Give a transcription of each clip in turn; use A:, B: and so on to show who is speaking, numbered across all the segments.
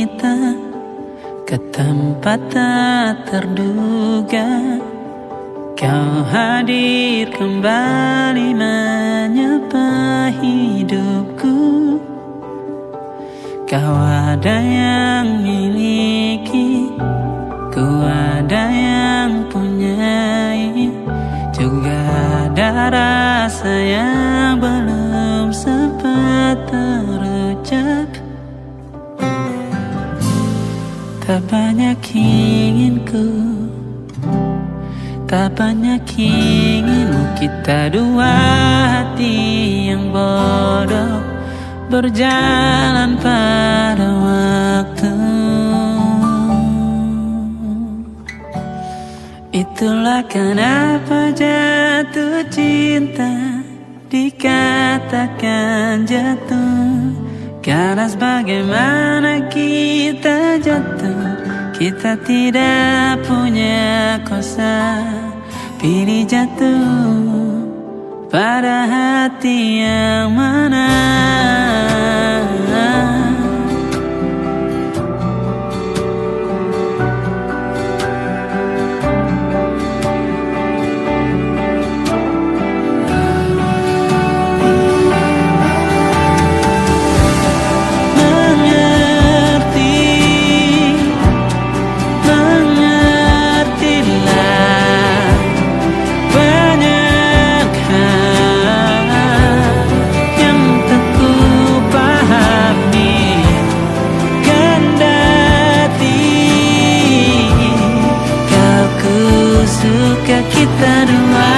A: kita ke tempat tak terduga. Kau hadir kembali menyapa hidupku. Kau ada yang miliki, ku ada yang punyai. Juga ada rasa yang belum sempat terucap. Tak banyak inginku, tak banyak inginmu. Kita dua hati yang bodoh berjalan pada waktu. Itulah kenapa jatuh cinta dikatakan jatuh. Karena sebagaimana kita jatuh, kita tidak punya kuasa. Pilih jatuh pada hati yang mana. Kita dua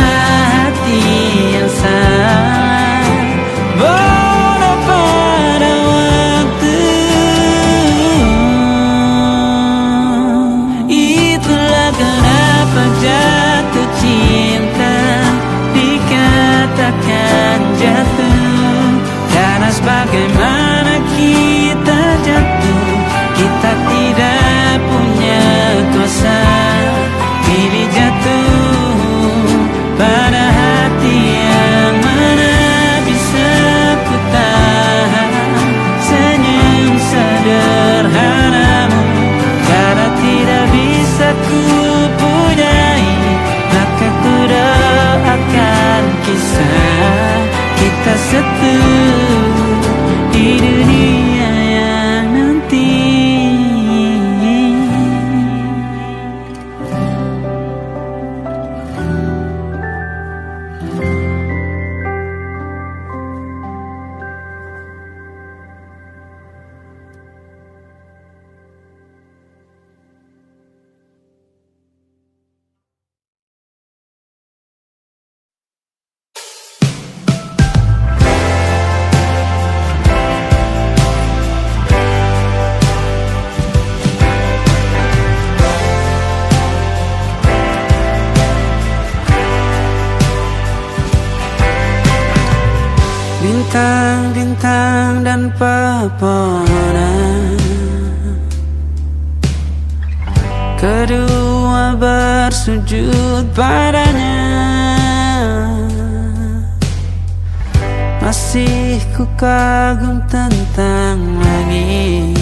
A: hati yang sama, bodoh pada waktu. Itulah kenapa jatuh cinta dikatakan jatuh. Karena sebagaimana kita jatuh, kita tidak punya kuasa. Pilih jatuh pada hati yang mana. Bisa ku tahan senyum sederhanamu. Karena tidak bisa ku punyai, maka ku doakan kisah kita satu di dunia yang nanti. Bintang-bintang dan pepohonan, kedua bersujud padanya. Masih ku kagum tentang langit,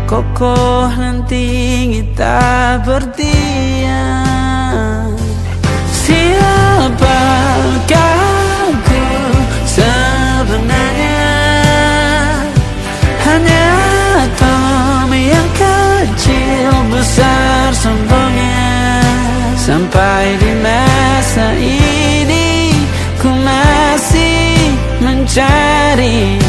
A: kokoh dan tinggi tak berdiam. Siapakah ku sebenarnya? Hanya atom yang kecil besar sombongnya. Sampai di masa ini ku masih mencari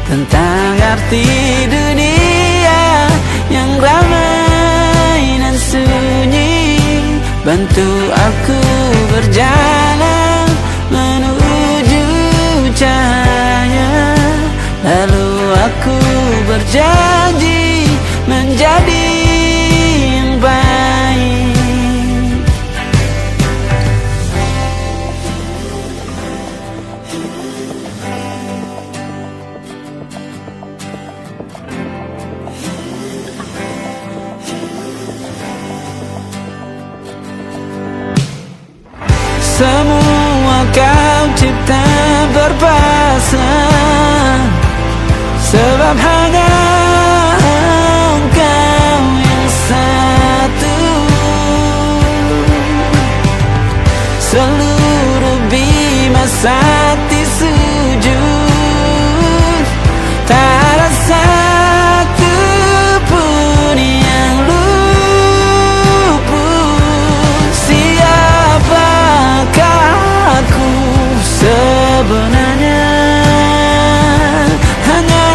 A: tentang arti dunia yang ramai dan sunyi. Bantu aku berjalan menuju cahaya. Lalu aku berjanji menjadi yang baik. Semua kau cipta berpasang, sebab tetap hanya engkau yang satu. Seluruh bima sakti sujud, tak ada satu pun yang luput. Siapakah aku sebenarnya? Hanya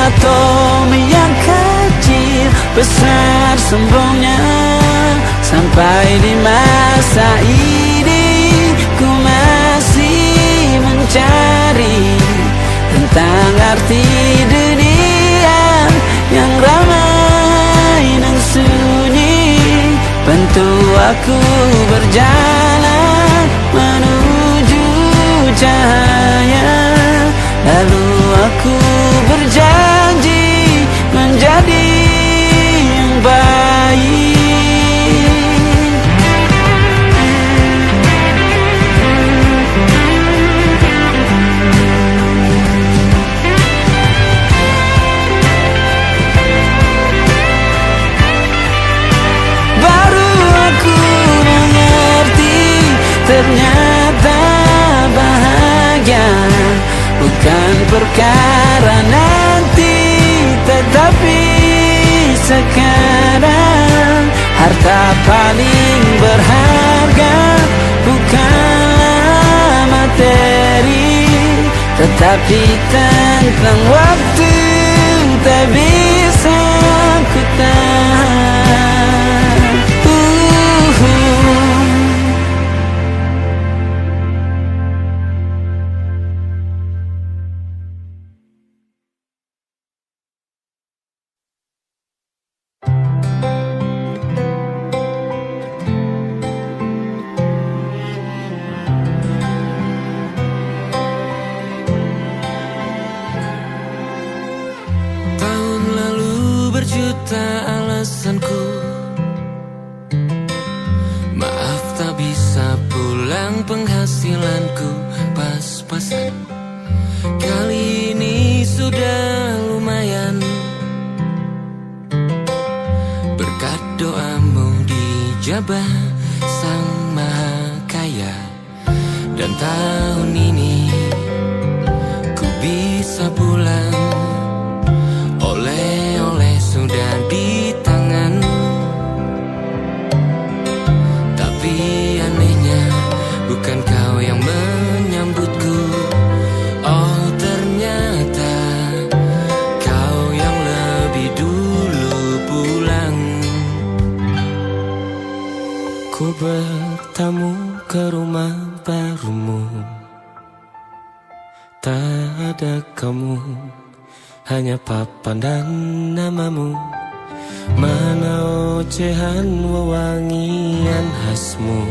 A: atom yang kecil, besar sombongnya. Sampai di masa ini ku masih mencari tentang arti dunia yang ramai dan sunyi. Bantu aku berjalan menuju cahaya, lalu aku berjanji menjadi yang baik. Ternyata bahagia bukan perkara nanti, tetapi sekarang. Harta paling berharga bukanlah materi, tetapi tentang waktu tak bisa ku tahan.
B: Berjuta alasanku, maaf tak bisa pulang, penghasilanku pas-pasan. Kali ini sudah lumayan, berkat doamu dijabah Sang Maha Kaya. Dan tahun ini ku bisa pulang, oleh-oleh sudah di tangan. Tapi anehnya bukan kau yang menyambutku. Oh ternyata kau yang lebih dulu pulang. Ku bertamu ke rumah barumu, tak ada kamu, hanya papan dan namamu. Mana ocehan wewangian khasmu.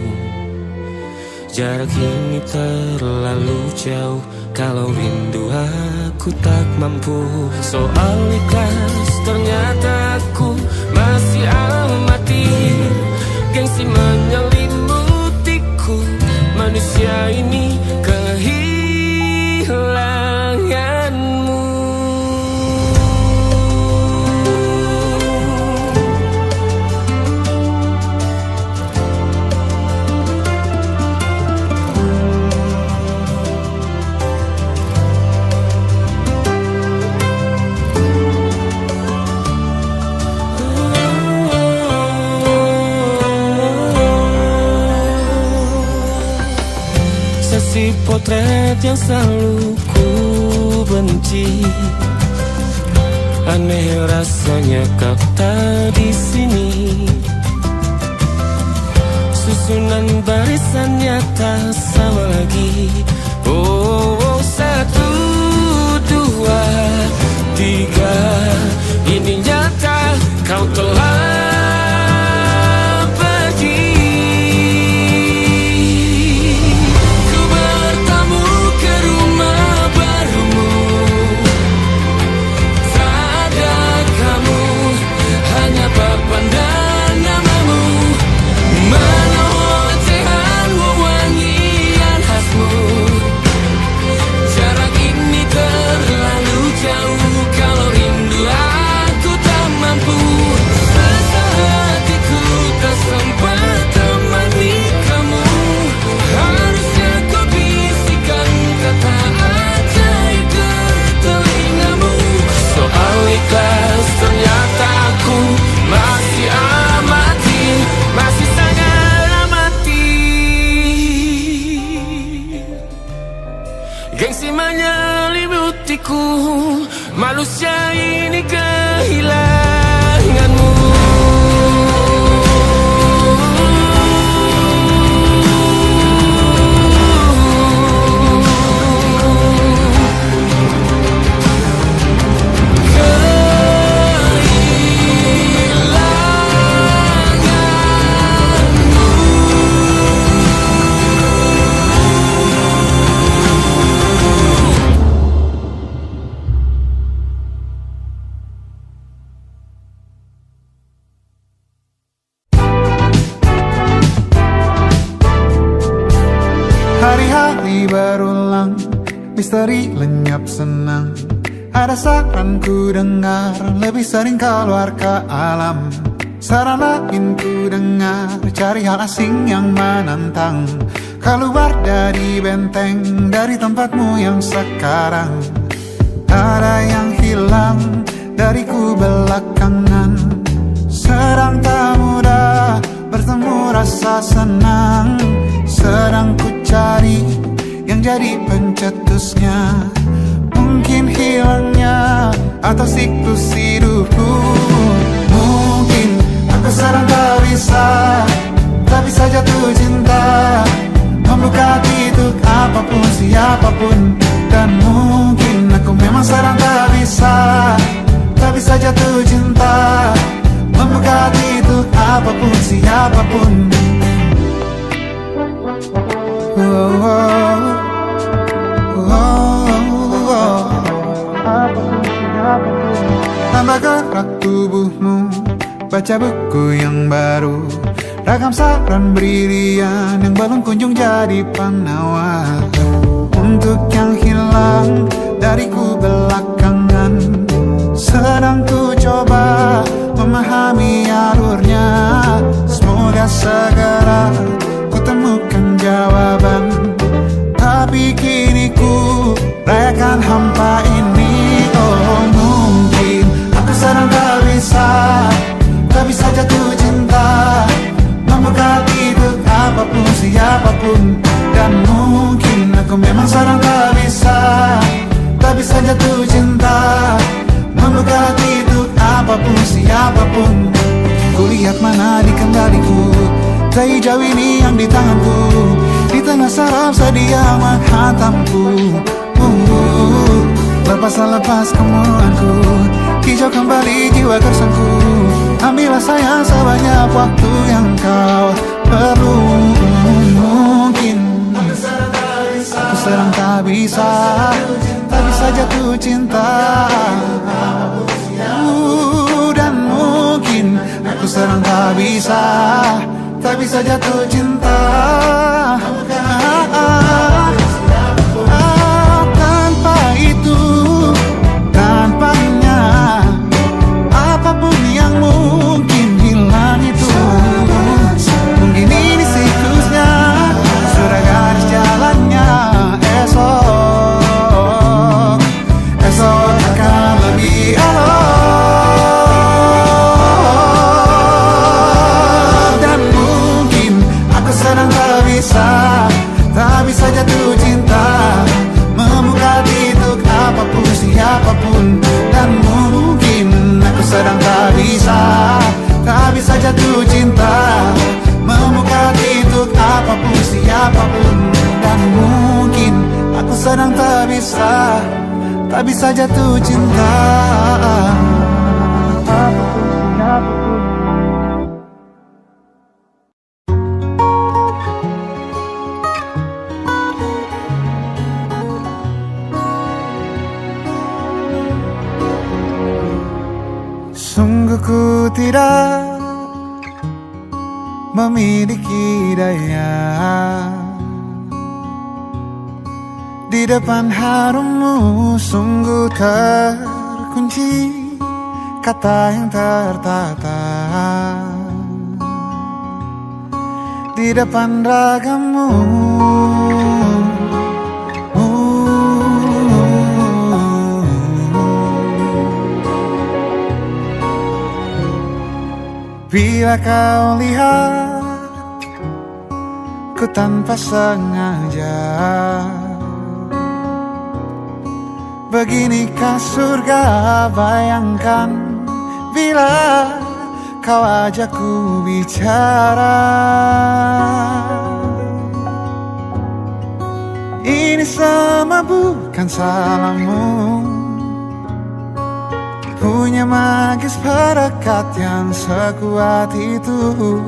B: Jarak ini terlalu jauh, kalau rindu aku tak mampu. Soal ikhlas ternyata aku masih amati. Gengsi menyelimutiku, manusia ini kehilanganmu. Si potret yang selalu ku benci, aneh rasanya kau tak di sini. Susunan barisannya tak sama lagi. Oh, 1, 2, 3, ini nyata kau telah jarak ini ini kehilanganmu.
C: Hari-hari berulang, misteri lenyap senang. Ada saran ku dengar, lebih sering keluar ke alam. Saran lain ku dengar, cari hal asing yang menantang. Keluar dari benteng, dari tempatmu yang sekarang. Ada yang hilang dariku belakangan. Sedang tak mudah bertemu rasa senang. Sedang ku cari yang jadi pencetusnya. Mungkin hilangnya atau siklus hidupku. Mungkin aku sedang tak bisa jatuh cinta, membuka hati untuk apapun siapapun. Dan mungkin aku memang sedang tak bisa jatuh cinta, membuka hati untuk apapun siapapun. Tambah gerak tubuhmu, baca buku yang baru. Ragam saran brilian yang belum kunjung jadi penawar. Untuk yang hilang dariku belakangan, sedang ku coba memahami alurnya. Semoga segera ku temukan jawaban. Tapi kini ku rayakan hampa ini. Oh, mungkin aku sedang tak bisa jatuh cinta, membuka hati untuk apapun siapapun. Dan mungkin aku memang sedang tak bisa jatuh cinta, membuka hati untuk apapun siapapun. Kulihat mana di kendaliku, sejauh ini yang di tanganku. Di tengah saraf sedia menghantamku. Lepas kemauanku, hijau kembali jiwa gersangku. Ambillah sayang sebanyak waktu yang kau perlu. Mungkin aku sedang tak bisa jatuh cinta. Dan mungkin aku sedang tak bisa jatuh cinta. Tanpa itu, tanpanya, apapun yang mungkin hilang itu. Mungkin ini siklusnya, sudah garis jalannya. Esok akan lebih elok. Dan mungkin aku sedang tak bisa jatuh cinta, membuka hati untuk apapun siapapun. Dan mungkin aku sedang tak bisa jatuh cinta, membuka hati untuk apapun siapapun. Dan mungkin aku sedang tak bisa jatuh cinta, apapun siapapun. Sungguh ku tidak memiliki daya di depan harummu. Sungguh terkunci kata yang tertata di depan ragammu. Bila kau lihat ku tanpa sengaja, Beginikah surga, bayangkan bila kau ajakku bicara. Ini semua bukan salahmu, punya magis perekat yang sekuat itu.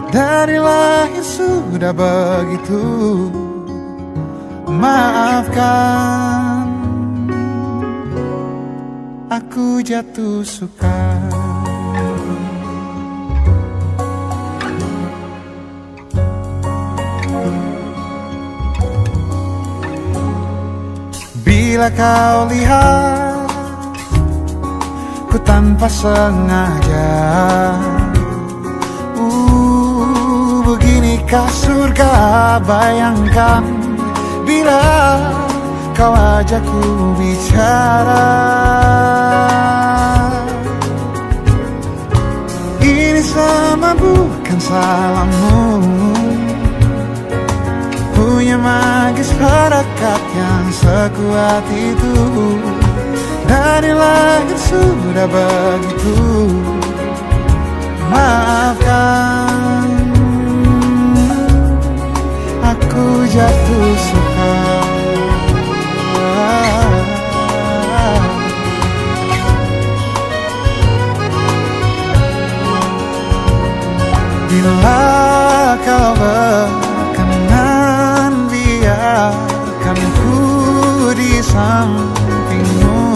C: Dari lahir sudah begitu. Maafkan, aku jatuh suka. Bila kau lihat ku tanpa sengaja, beginikah surga, bayangkan bila kau ajakku bicara. Ini sama bukan salahmu, punya magis perekat yang sekuat itu. Dari lahir sudah begitu. Maafkan, aku jatuh suka. Bila kau berkenan, biarkan ku di sampingmu.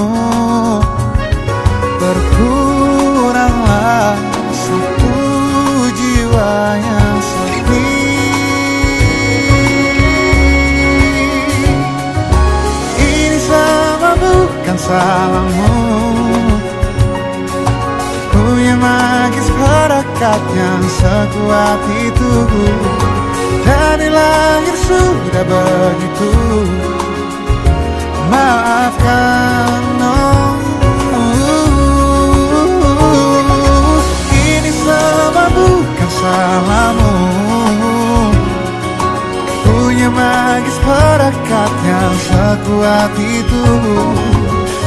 C: Berkuranglah satu jiwa yang sedih. Ini sama bukan salahmu, punya magis perekat yang sekuat itu. Dari lahir sudah begitu. Maafkan, ini semua bukan salahmu, punya magis perekat yang sekuat itu.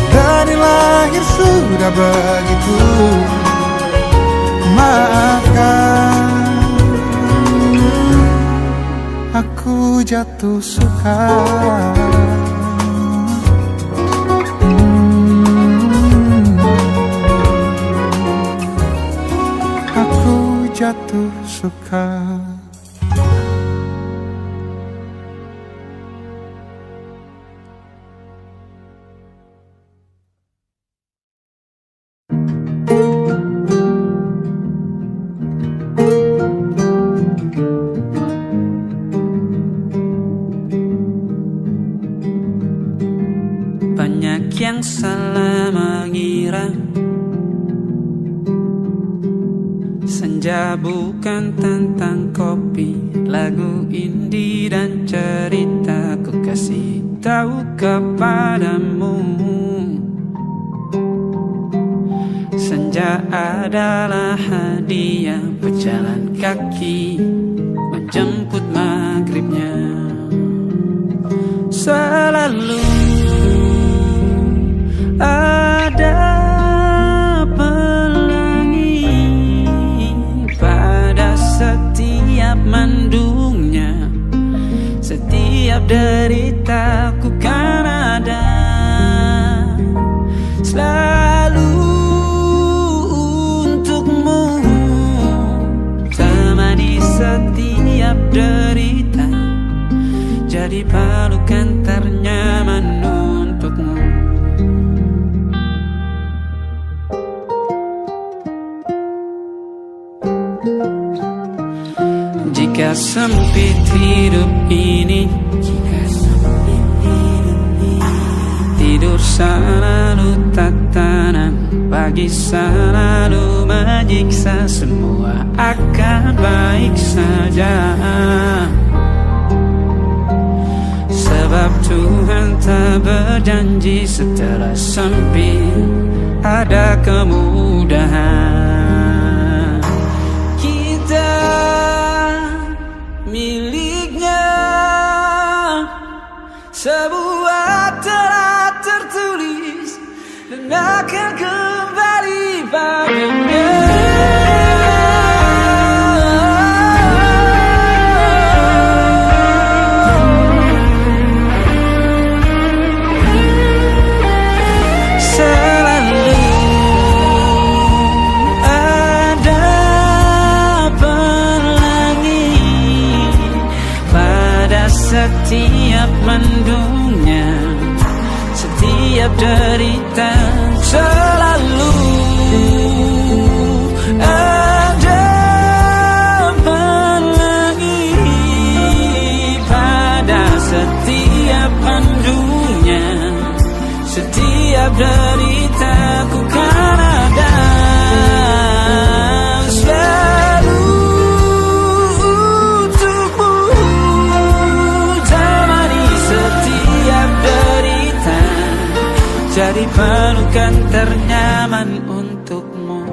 C: Dari lahir sudah begitu. Maafkan, aku jatuh suka. Aku jatuh suka.
A: Banyak yang salah mengira senja bukan tentang kopi, lagu indie dan cerita. Ku kasih tahu kepadamu, senja adalah hadiah pejalan kaki menjemput maghribnya. Selalu ada pelangi pada setiap mendungnya. Setiap deritaku kan ada selalu untukmu. Temani setiap derita, jadi pelukan ternyaman untukmu. Jika sempit hidup ini, tidur selalu tatanan, pagi selalu menyiksa, semua akan baik saja. Sebab Tuhan tak berjanji setelah sempit ada kemudahan. Kita miliknya sebuah telah tertulis pemandunya. Setiap derita selalu ada pelangi pada setiap pandunya. Setiap deritaku kan ada selalu untukmu, temani setiap derita, jadi pelukan ternyaman untukmu.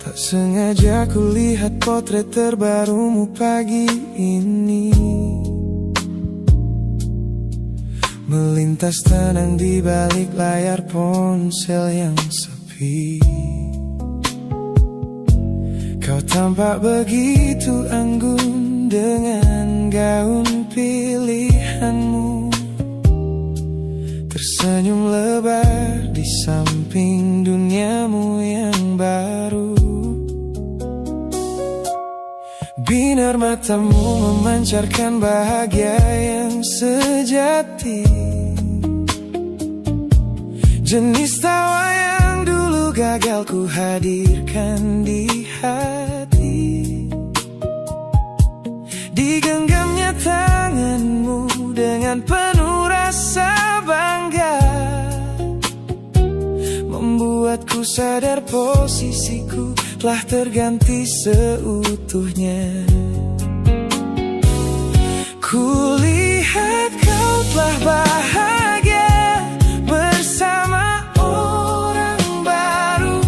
B: Tak sengaja ku lihat potret terbarumu pagi ini, melintas tenang di balik layar ponsel yang sepi. Kau tampak begitu anggun dengan gaun pilihanmu, tersenyum lebar di samping duniamu yang baru. Binar matamu memancarkan bahagia yang sejati, jenis tawa yang dulu gagal ku hadirkan di hati. Digenggamnya tanganmu dengan penuh rasa bangga, membuatku sadar posisiku telah terganti seutuhnya. Kulihat kau telah bahagia bersama orang baru,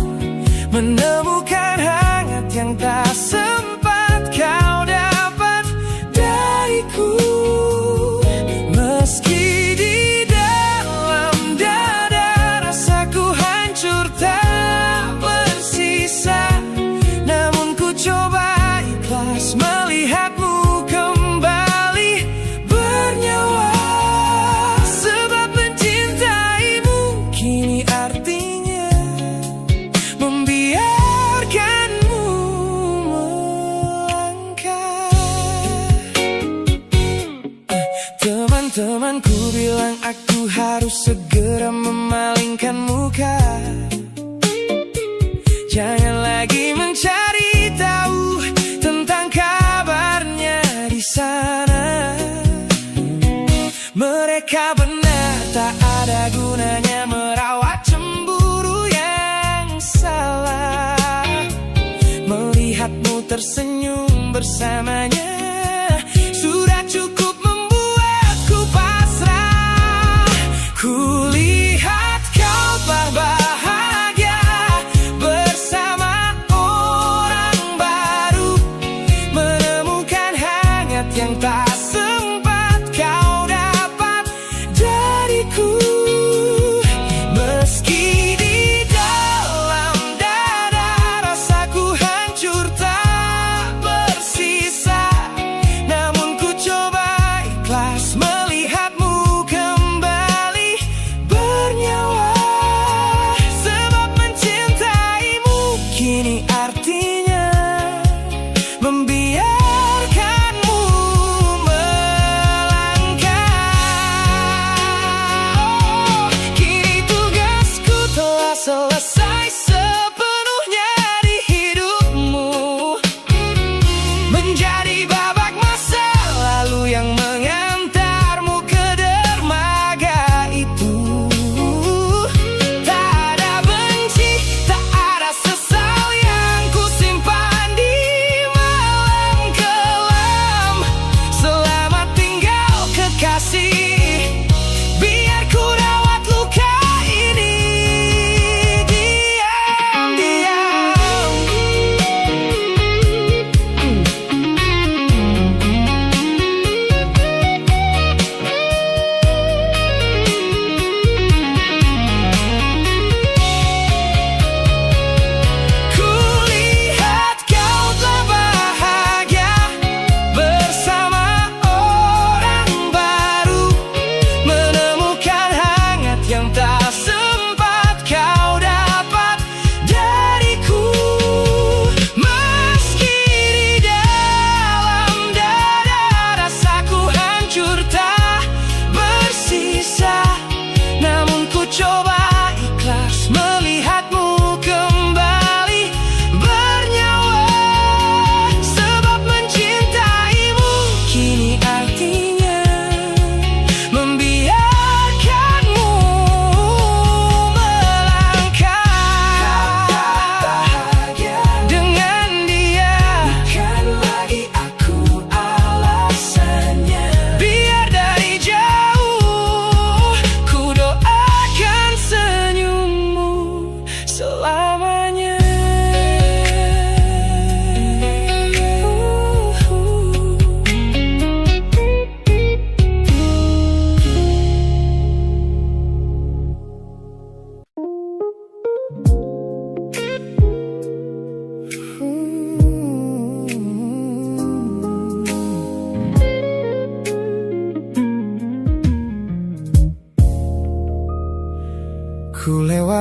B: menemukan hangat yang tak sempat kau dapat dariku. Meski di dalam dada rasaku hancur tak bersisa, namun ku coba ikhlas melihatmu kembali bernyawa. Sebab mencintaimu kini artinya membiarkanmu melangkah. Teman-temanku bilang aku harus segera memalingkan muka, jangan lagi mencari tahu tentang kabarnya di sana. Mereka benar, tak ada gunanya merawat cemburu yang salah. Melihatmu tersenyum bersamanya sudah cukup membuatku pasrah. Kulihat kau telah bahagia bersama orang baru, menemukan hangat yang tak sempat kau dapat dariku. Meski di dalam dada rasaku hancur tak bersisa, namun ku coba ikhlas melihatmu kembali bernyawa. Sebab mencintaimu kini artinya membiarkanmu melangkah. Kini tugasku telah selesai sepenuhnya di hidupmu, menjadi babak masa lalu yang mengantarmu ke dermaga itu. Tak ada benci, tak ada sesal yang ku simpan di malam kelam. Selamat tinggal kekasih, biar ku rawat luka ini di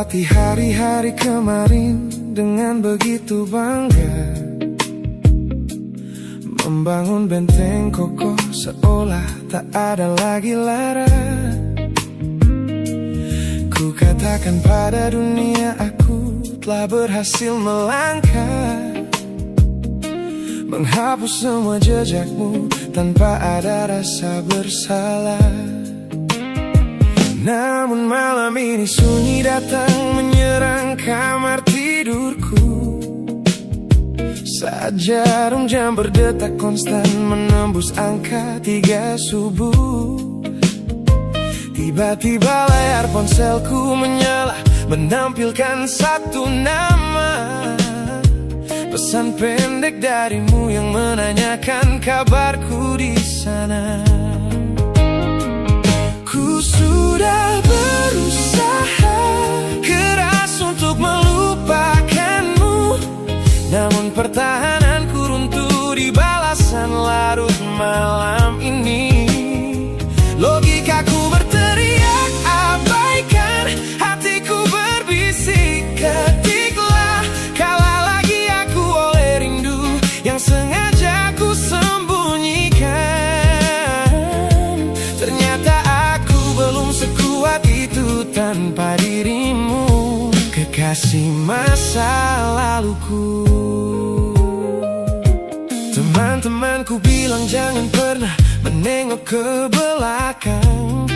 B: Melewati hari-hari kemarin dengan begitu bangga, membangun benteng kokoh seolah tak ada lagi lara. Ku katakan pada dunia aku telah berhasil melangkah, menghapus semua jejakmu tanpa ada rasa bersalah. Namun malam ini sunyi datang menyerang kamar tidurku, saat jarum jam berdetak konstan menembus angka 3 subuh. Tiba-tiba layar ponselku menyala, menampilkan satu nama, pesan pendek darimu yang menanyakan kabarku di sana. Ku sudah berusaha keras untuk melupakanmu, namun pertahananku runtuh di balasan larut malam ini. Logikaku berteriak abaikan, hatiku berbisik ketiklah, kalah lagi aku oleh rindu yang sengaja ku sembunyikan. Ternyata aku belum sekuat itu tanpa dirimu, kekasih masa laluku. Teman-temanku bilang jangan pernah menengok ke belakang,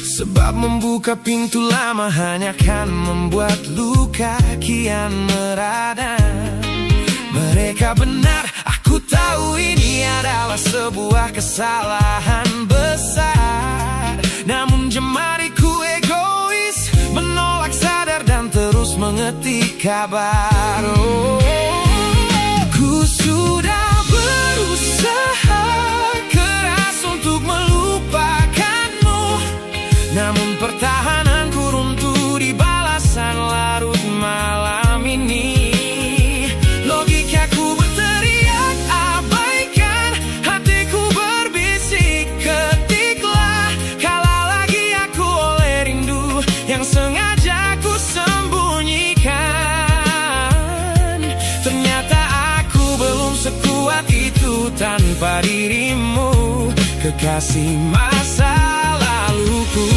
B: sebab membuka pintu lama hanya akan membuat luka kian meradang. Mereka benar, aku tahu ini adalah sebuah kesalahan besar, namun jemariku egois menolak sadar dan terus mengetik kabar. Ku sudah berusaha keras untuk melupakanmu, namun pertahananku runtuh di balasan larut malam ini. Logikaku berteriak abaikan, hatiku berbisik ketiklah, kalah lagi aku oleh rindu yang sengaja ku sembunyikan. Ternyata aku belum sekuat itu tanpa dirimu, kekasih masa laluku.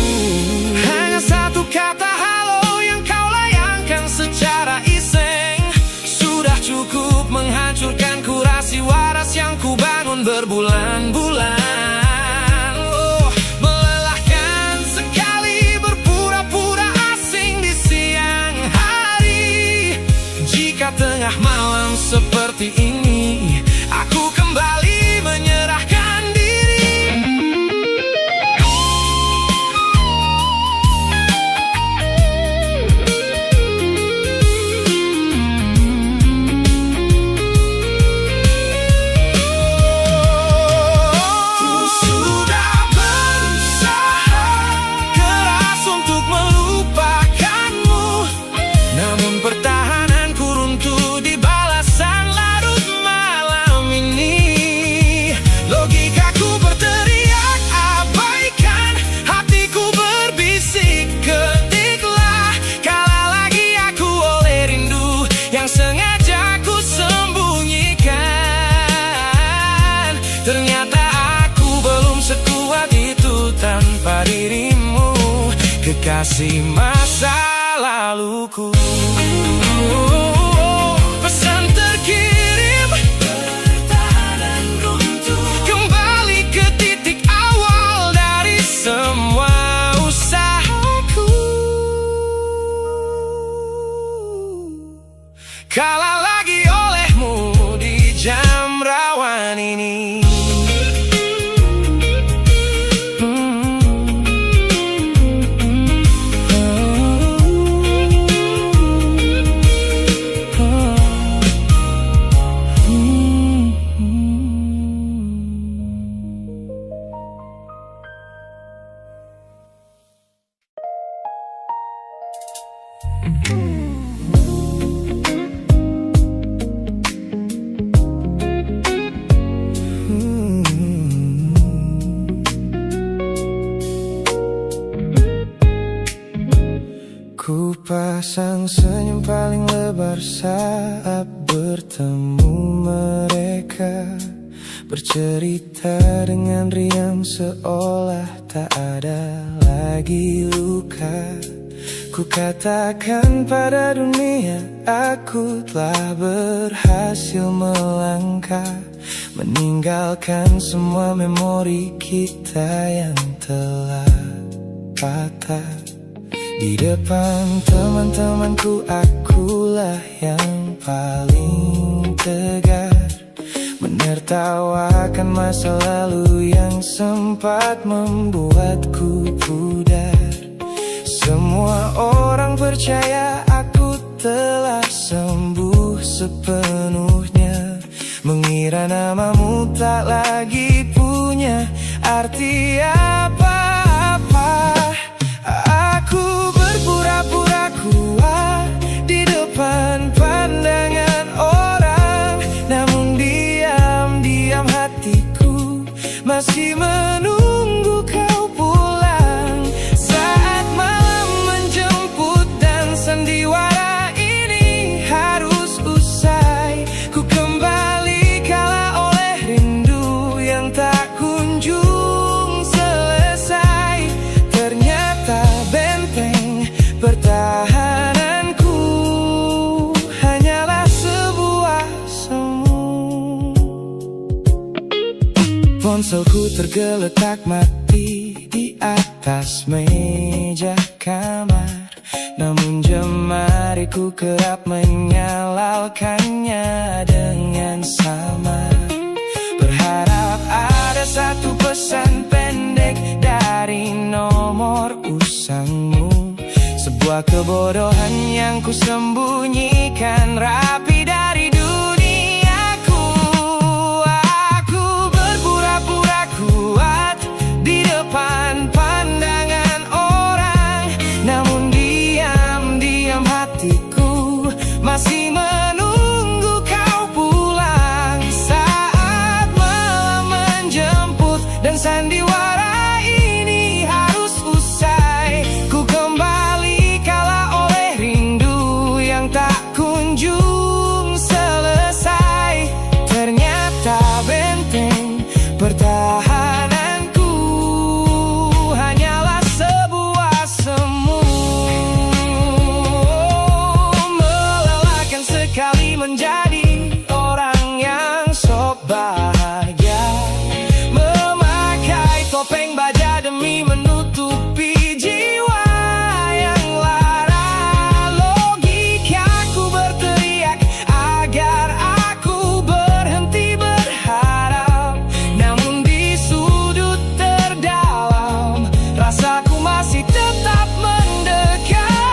B: Hanya satu kata halo yang kau layangkan secara iseng sudah cukup menghancurkan kurasi waras yang ku bangun berbulan-bulan. Oh, melelahkan sekali berpura-pura asing di siang hari. Jika tengah malam seperti ini aku kembali menyerahkan diri. Ku sudah berusaha keras untuk melupakanmu, namun pertahananku runtuh di balasan larut malam ini. Logikaku berteriak abaikan, hatiku berbisik ketiklah, kalah lagi aku oleh rindu yang sengaja ku sembunyikan. Ternyata aku belum sekuat itu tanpa dirimu, kekasih masa laluku. Pesan terkirim, pertahanan runtuh, kembali ke titik awal dari semua usahaku. Kalah lagi olehmu di jam rawan ini. paling lebar saat bertemu mereka, bercerita dengan riang seolah tak ada lagi luka. Ku katakan pada dunia aku telah berhasil melangkah, meninggalkan semua memori kita yang telah patah. Di depan teman-temanku akulah yang paling tegar, menertawakan masa lalu yang sempat membuatku pudar. Semua orang percaya aku telah sembuh sepenuhnya, mengira namamu tak lagi punya arti apa-apa. Aku berpura-pura kuat di depan pandangan orang, namun diam-diam hatiku masih menunggu kau pulang. Saat malam menjemput dan sandiwara ini harus usai, ku kembali kala oleh rindu yang tak kunjung selesai. Ternyata benteng pertahananku hanyalah sebuah semu. Ponselku tergeletak mati di atas meja kamar, namun jemariku kerap menyalakannya dengan samar. Berharap ada satu pesan pendek dari nomor usangmu, sebuah kebodohan yang ku sembunyikan rapi dari duniaku. Aku berpura-pura kuat di depan pandangan orang, namun diam-diam hatiku masih menunggu kau pulang. Saat malam menjemput dan sandiwara ini harus usai, ku kembali kala oleh rindu yang tak kunjung selesai. Ternyata benteng pertahananku hanyalah sebuah semu. Melelahkan sekali menjadi orang yang sok bahagia, memakai topeng baja demi menutupi jiwa yang lara. Logikaku berteriak agar aku berhenti berharap, namun di sudut terdalam rasaku masih tetap mendekat.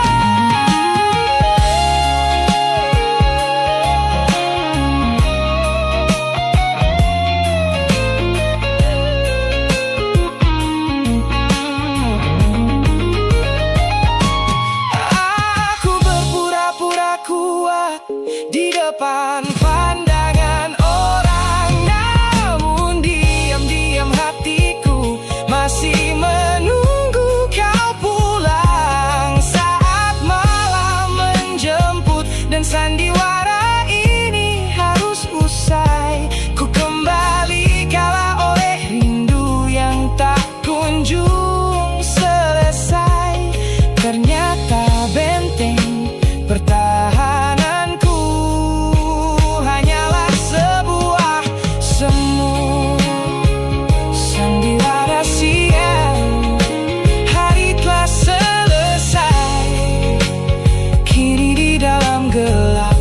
B: Aku berpura-pura kuat di depan pandangan orang, namun diam-diam hatiku masih menunggu kau pulang. Saat malam menjemput dan sandiwara ini harus usai, ku kembali kala oleh rindu yang tak kunjung selesai. Ternyata benteng pertahananku hanyalah sebuah semu. Sandiwara siang, hari telah selesai, kini di dalam gelap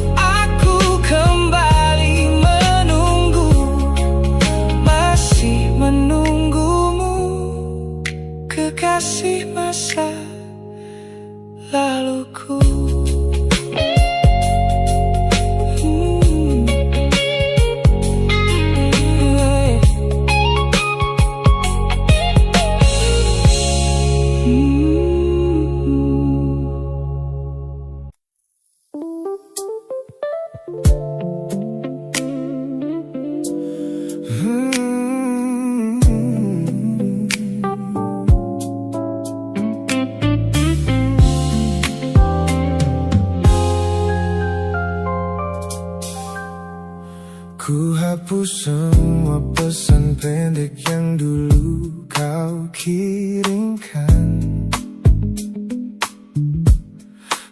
B: Ku hapus semua pesan pendek yang dulu kau kirimkan.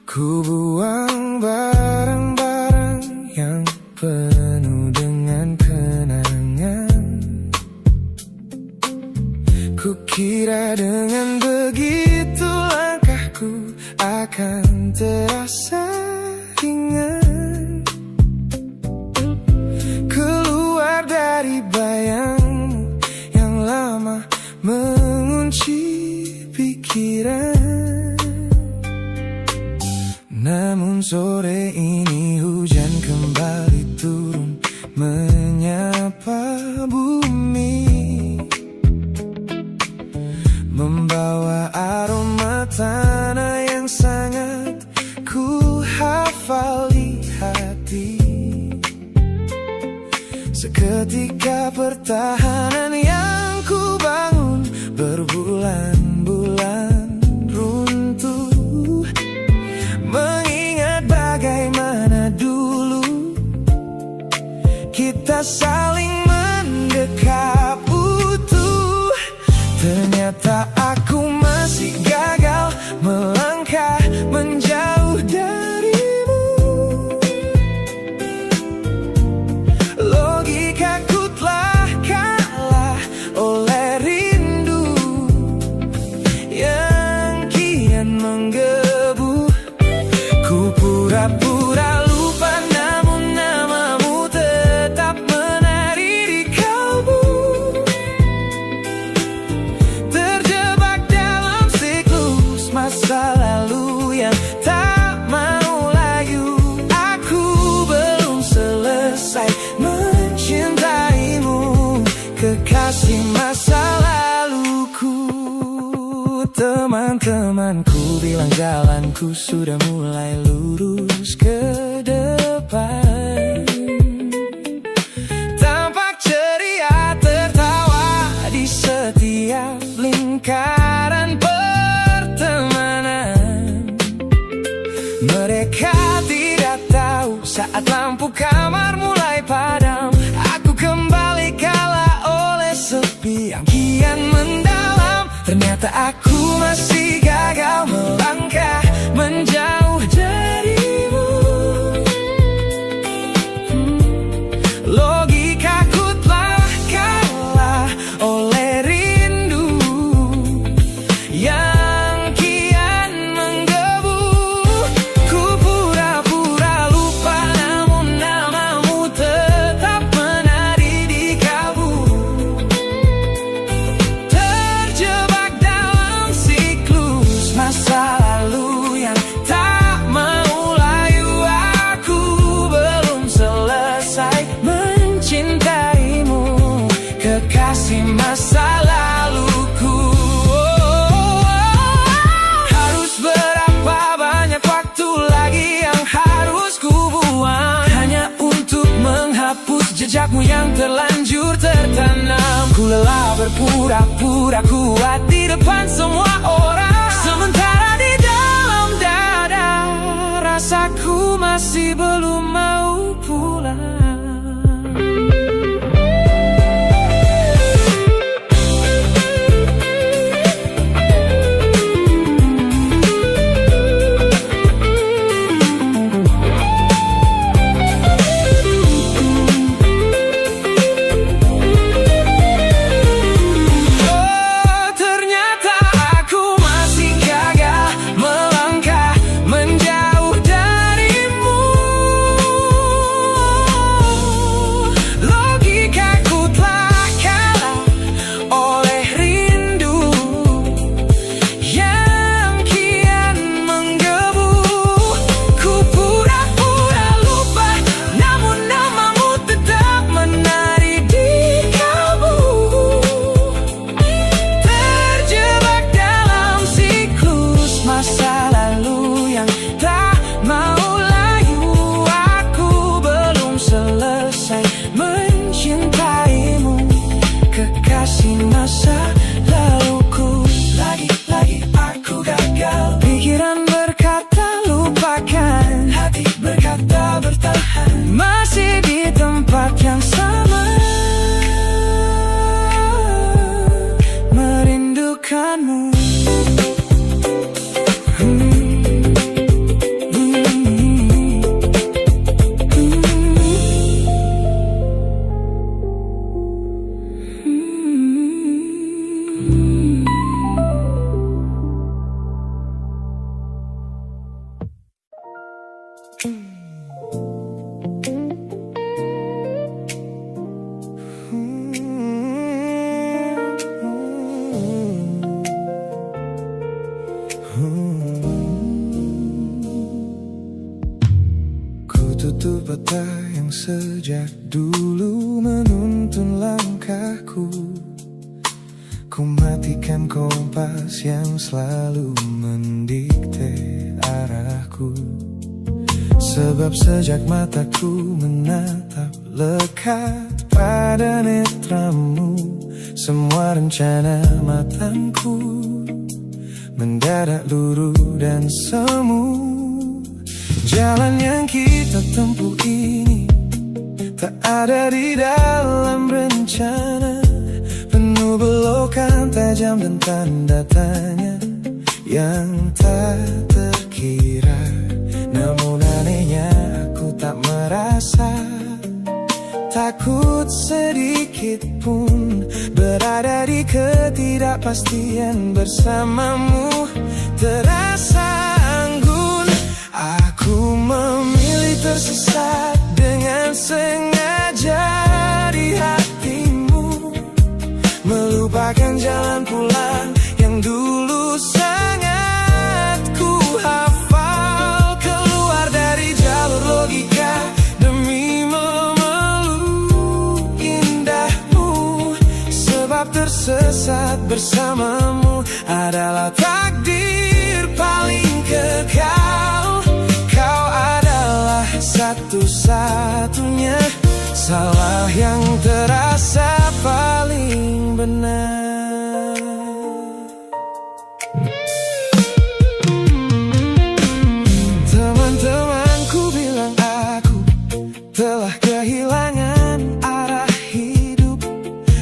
B: Ku buang barang-barang yang penuh dengan kenangan. Ku kira dengan begitu langkahku akan terasa ringan. Keluar dari bayangmu yang lama mengunci pikiran. Namun sore ini hujan kembali turun menyapa bumi, membawa aroma tanah yang sangat ku hafal di hati. Seketika pertahanan yang ku bangun berbulan-bulan runtuh. Mengingat bagaimana dulu kita saling mendekap utuh. Ternyata aku masih gagal melangkah menjauh darimu. Logikaku telah kalah oleh rindu yang kian menggebu. Ku pura-pura lupa namun namamu tetap menari di kalbu. Terjebak dalam siklus masa lalu yang tak mau layu. Aku belum selesai mencintaimu, kekasih masa laluku. Teman-temanku bilang jalanku sudah mulai lurus ke depan. Tampak ceria tertawa di setiap lingkaran pertemanan. Mereka tidak tahu saat lampu kamar mulai padam, aku kembali kalah oleh sepi yang kian mendalam. Ternyata aku masih gagal melangkah menjauh darimu. Logikaku telah kalah oleh rindu yang kian menggebu. Ku pura-pura lupa namun namamu tetap menari di kalbu. Terjebak dalam siklus masa lalu yang tak mau layu. Aku belum selesai mencintaimu, kekasih masa laluku. Harus berapa banyak waktu lagi yang harus ku buang hanya untuk menghapus jejakmu yang terlanjur tertanam. Ku lelah berpura-pura kuat di depan semua orang, sementara di dalam dada rasaku masih belum mau pulang. Ternyata aku masih gagal melangkah menjauh darimu. Ku tutup mata yang sejak dulu menuntun langkahku. Ku matikan kompas yang selalu mendikte arahku. Sebab sejak mataku menatap lekat pada netramu, semua rencana matangku mendadak luruh dan semu. Jalan yang kita tempuh ini tak ada di dalam rencana, penuh belokan tajam dan tanda tanya yang tak terkira. Namun anehnya aku tak merasa takut sedikit pun berada di ketidakpastian bersamamu. Terasa anggun, aku memilih tersesat dengan sengaja di hatimu, melupakan jalan pulang yang dulu sangat ku hafal. Keluar dari jalur logika demi memeluk indahmu, sebab tersesat bersamamu adalah takdir paling kekal. Kau adalah satu-satunya salah yang terasa paling benar. Teman-temanku bilang aku telah kehilangan arah hidup,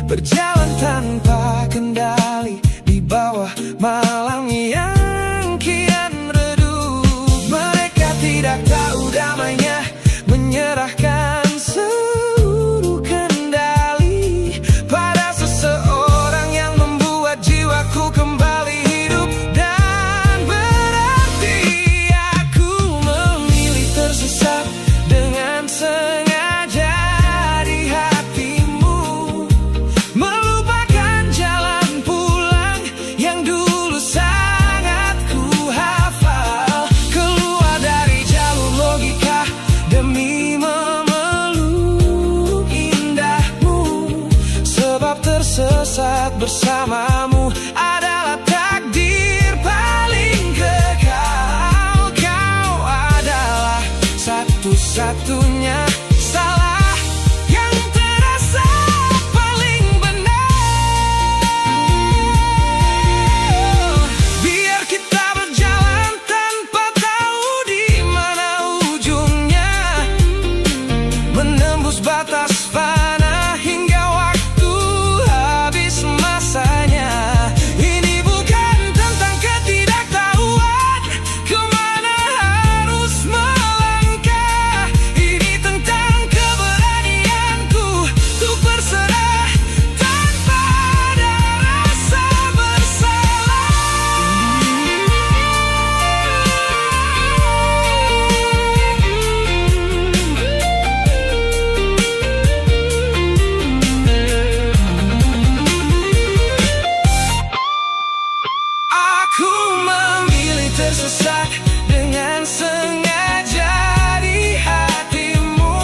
B: berjalan tanpa kendali di bawah malam yang kian redup. Mereka tidak tahu damainya menyerahkan seluruh kendali pada seseorang yang membuat jiwaku kembali hidup dan berarti. Aku memilih tersesat dengan sengaja di hatimu, melupakan jalan pulang yang dulu sangat ku hafal. Keluar dari jalur logika demi memeluk indahmu, sebab tersesat bersamamu adalah takdir paling kekal. Kau adalah satu-satunya salah yang terasa paling benar. Biar kita berjalan tanpa tahu di mana ujungnya, menembus batas fana hingga waktu habis masanya. Ini bukan tentang ketidaktahuan kemana harus melangkah, ini tentang keberanianku untuk berserah tanpa ada rasa bersalah. Aku memilih tersesat dengan sengaja di hatimu,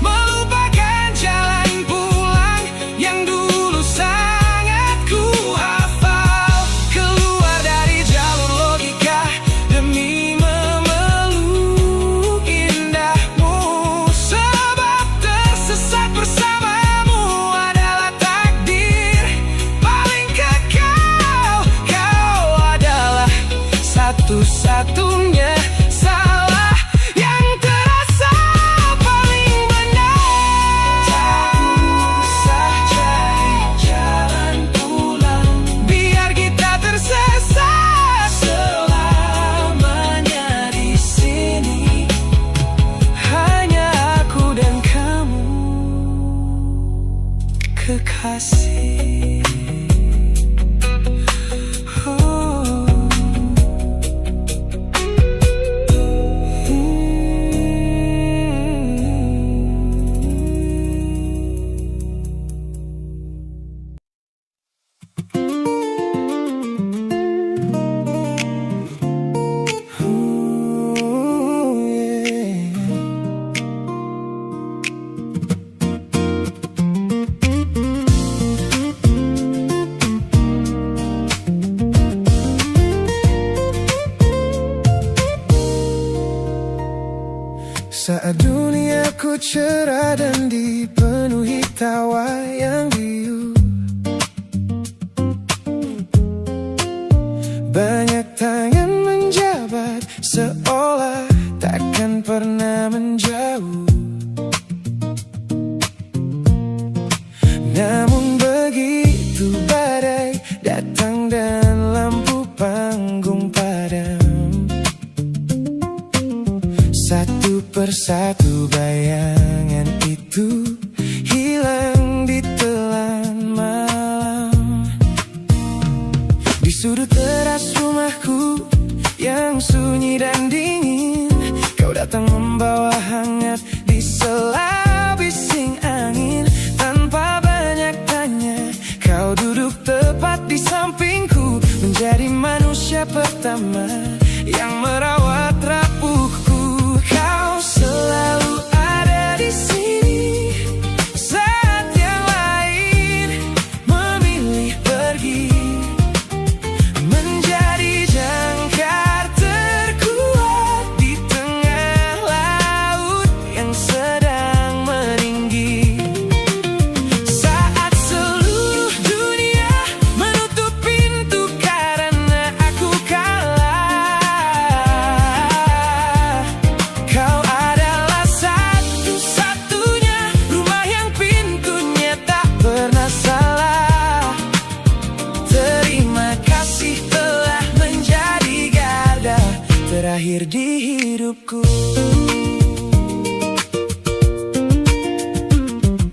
B: melupakan jalan pulang yang dulu sangat ku hafal. Keluar dari jalur logika demi memeluk indahmu, sebab tersesat bersamamu adalah takdir paling kekal. Kau adalah satu-satunya salah yang terasa paling benar. Tak usah cari jalan pulang, biar kita tersesat selamanya di sini. Hanya aku dan kamu, kekasih. Oh. Saat duniaku cerah dan dipenuhi tawa yang riuh, banyak tangan menjabat seolah takkan pernah menjauh. Namun begitu badai datang dan lampu panggung padam, satu persatu bayangan itu hilang di telan malam. Di sudut teras rumahku yang sunyi dan dingin, kau datang membawa hangat di sela bising angin. Tanpa banyak tanya, kau duduk tepat di sampingku, menjadi manusia pertama yang merawat rapuhku. Kau selalu ada di sini saat yang lain memilih pergi, menjadi jangkar terkuat di tengah laut yang sedang meninggi. Saat seluruh dunia menutup pintu karena aku kalah, kau adalah satu-satunya rumah yang pintunya tak pernah salah. Terima kasih telah menjadi garda terakhir di hidupku.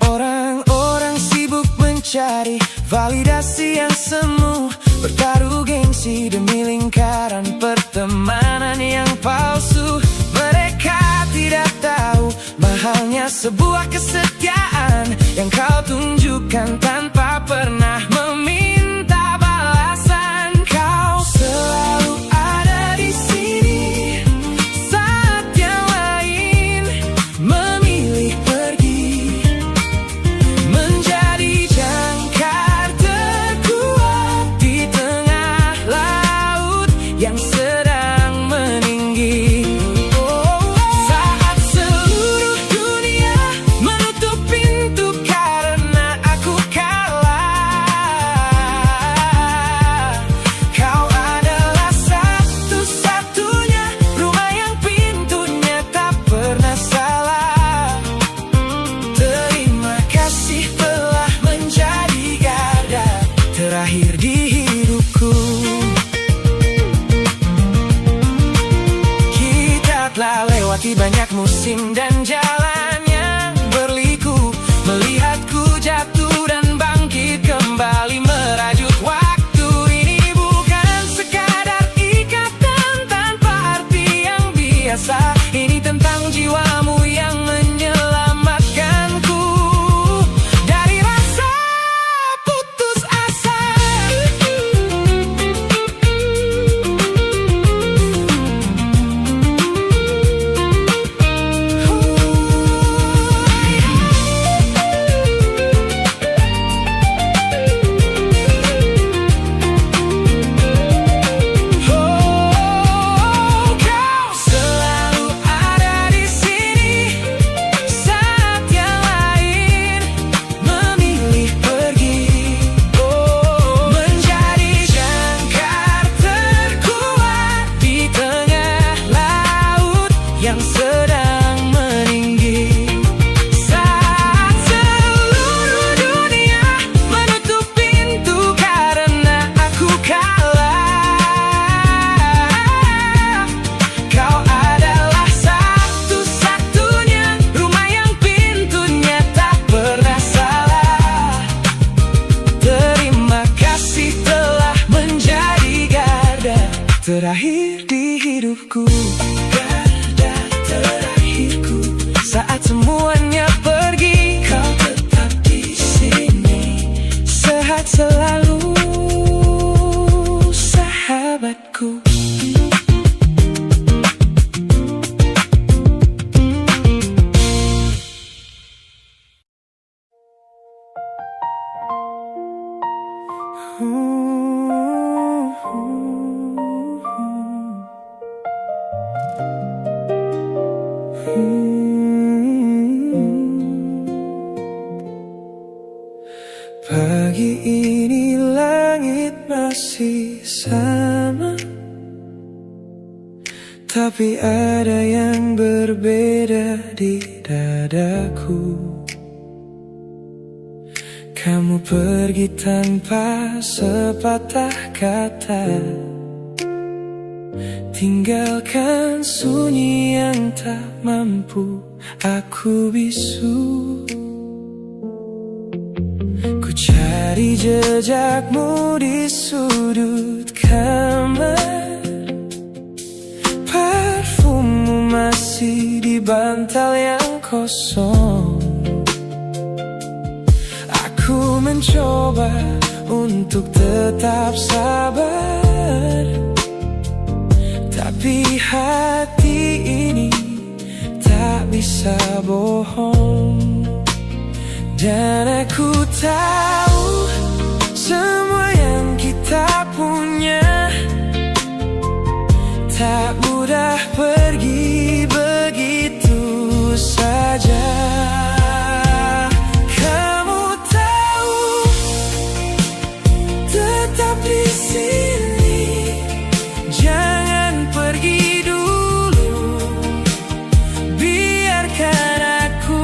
B: Orang-orang sibuk mencari validasi yang semu, bertaruh gengsi demi lingkaran pertemanan yang palsu. Mereka tidak tahu mahalnya sebuah kesetiaan yang kau tunjukkan tanpa pernah meminta balasan. Kau selalu ada di sini saat yang lain memilih pergi, menjadi jangkar terkuat di tengah laut yang sedang meninggi. Saat seluruh dunia menutup pintu karena aku kalah, kau adalah satu-satunya rumah yang pintunya tak pernah salah. Terima kasih telah menjadi garda terakhir di hidupku. Kita telah lewati banyak musim dan jalan yang berliku, melihatku jatuh dan bangkit kembali merajut waktu. Ini bukan sekadar ikatan tanpa arti yang biasa, ini tentang jiwamu yang menyelamatkanku dari rasa putus asa. Kau selalu ada di sini ini langit masih sama, tapi ada yang berbeda di dadaku. Kamu pergi tanpa sepatah kata, tinggalkan sunyi yang tak mampu aku bisu. Ku cari jejakmu di sudut kamar, parfummu masih di bantal yang kosong. Aku mencoba untuk tetap sabar, tapi hati ini tak bisa bohong. Dan aku tahu semua yang kita punya tak mudah pergi begitu saja. Kamu tahu, tetap di sini, jangan pergi dulu. Biarkan aku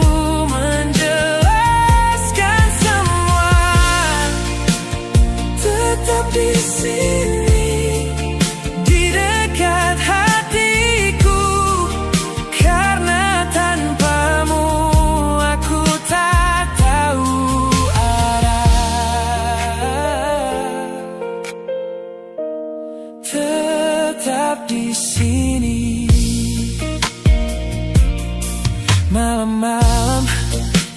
B: menjelaskan semua. Tetap di sini, di dekat hatiku, karena tanpamu aku tak tahu arah. Tetap di sini. Malam-malam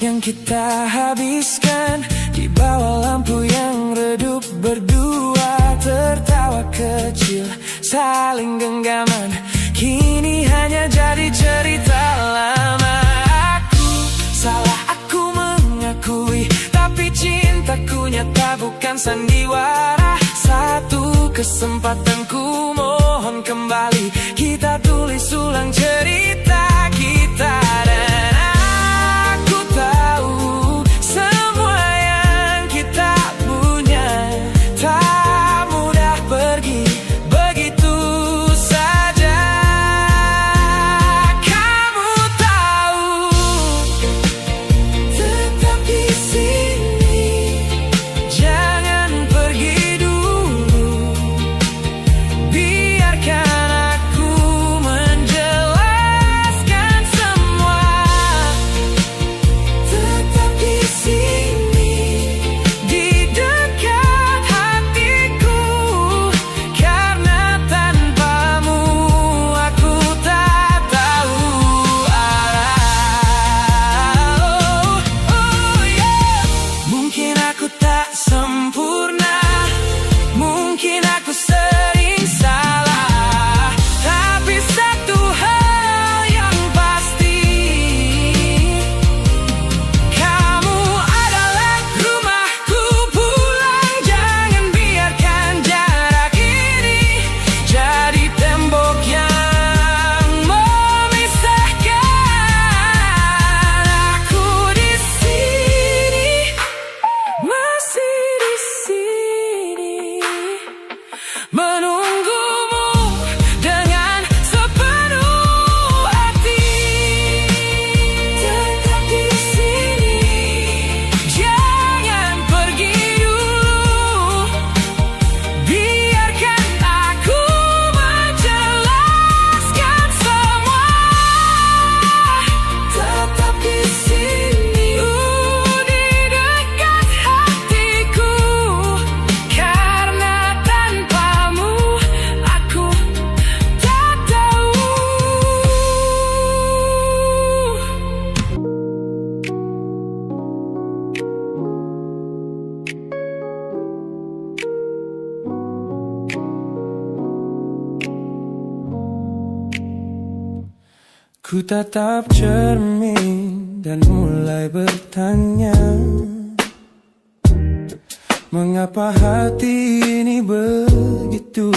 B: yang kita habiskan di bawah lampu yang redup, berdua tertawa kecil, saling genggaman, kini hanya jadi cerita lama. Aku salah, aku mengakui, tapi cintaku nyata bukan sandiwara. Satu kesempatan ku mohon kembali, kita tulis ulang cerita kita. Dan aku tahu semua yang kita punya tak mudah pergi begitu saja. Kamu tahu, tetap di sini, jangan pergi dulu. Biarkan aku menjelaskan semua. Tetap di sini, di dekat hatiku, karena tanpamu aku tak tahu arah. Mungkin aku tak sempurna, mungkin aku sering salah, tapi satu hal yang pasti, kamu adalah rumahku pulang. Jangan biarkan jarak ini jadi tembok yang memisahkan. Aku di sini, masih di sini, menunggumu dengan sepenuh hati. Tetap di sini, jangan pergi dulu. Biarkan aku menjelaskan semua. Tetap di sini, di dekat hatiku, karena tanpamu aku tak tahu. Ku tatap cermin dan mulai bertanya, mengapa hati ini begitu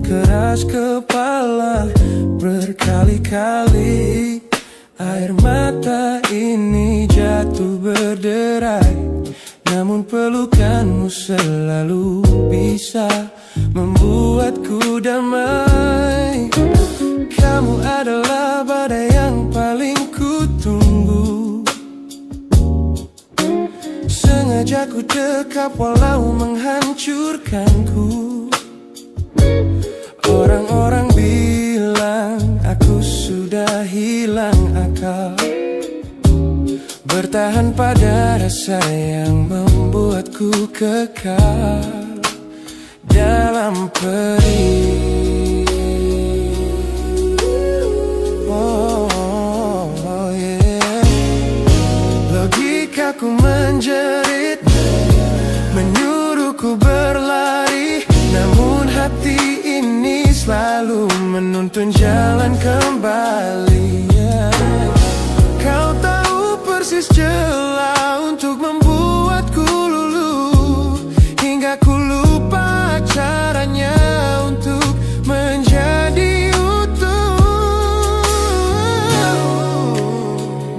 B: keras kepala. Berkali-kali air mata ini jatuh berderai, namun namun pelukanmu selalu bisa membuatku damai. Kamu adalah badai yang paling kutunggu. Sengaja ku dekap walau menghancurkanku. Orang-orang bilang aku sudah hilang akal, bertahan pada rasa yang membuatku kekal dalam perih. Oh, yeah. Logikaku menjerit, menyuruhku berlari, namun hati ini selalu menuntun jalan kembali. Kau tahu persis celah untuk membuatku luluh, hingga ku lupa caranya untuk menjadi utuh.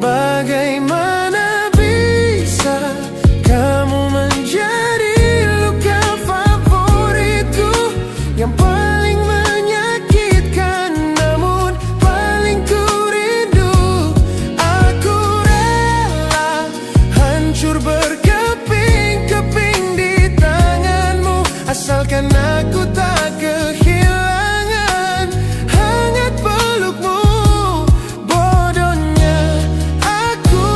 B: Bagaimana bisa kamu menjadi luka favoritku yang paling menyakitkan, namun paling ku rindu. Aku rela hancur berkeping-keping di tanganmu, asalkan aku tak kehilangan hangat pelukmu. Bodohnya aku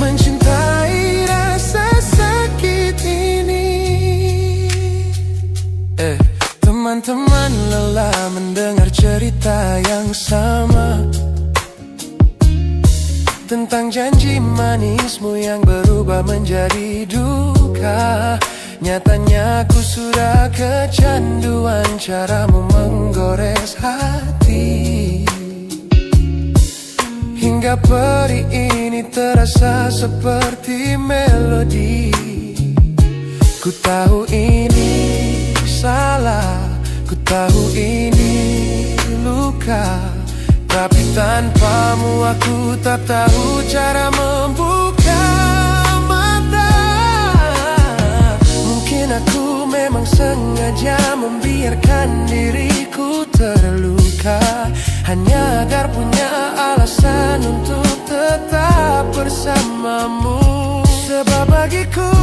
B: mencintai rasa sakit ini. Teman-teman lelah mendengar cerita yang sama tentang janji manismu yang berubah menjadi duka. Nyatanya aku sudah kecanduan caramu menggores hati, hingga perih ini terasa seperti melodi. Ku tahu ini salah, ku tahu ini luka, tapi tanpamu aku tak tahu cara membuka mata. Mungkin aku memang sengaja membiarkan diriku terluka, hanya agar punya alasan untuk tetap bersamamu. Sebab bagiku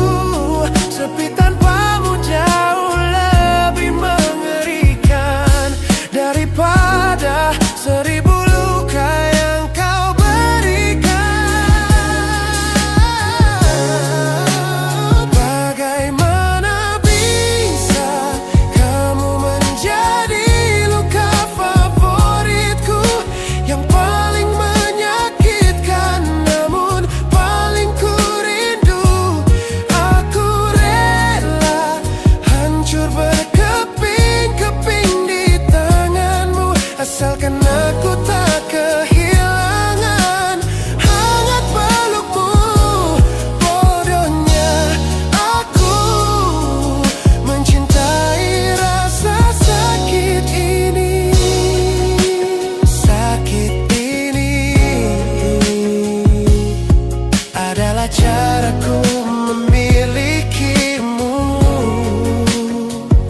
B: sepi tanpamu jauh lebih mengerikan daripada 1000 luka yang kau berikan. Bagaimana bisa kamu menjadi luka favoritku yang paling menyakitkan, namun paling ku rindu. Aku rela hancur berkeping-keping di tanganmu, asalkan aku tak kehilangan hangat pelukmu. Bodohnya aku mencintai rasa sakit ini. Sakit ini adalah caraku memilikimu.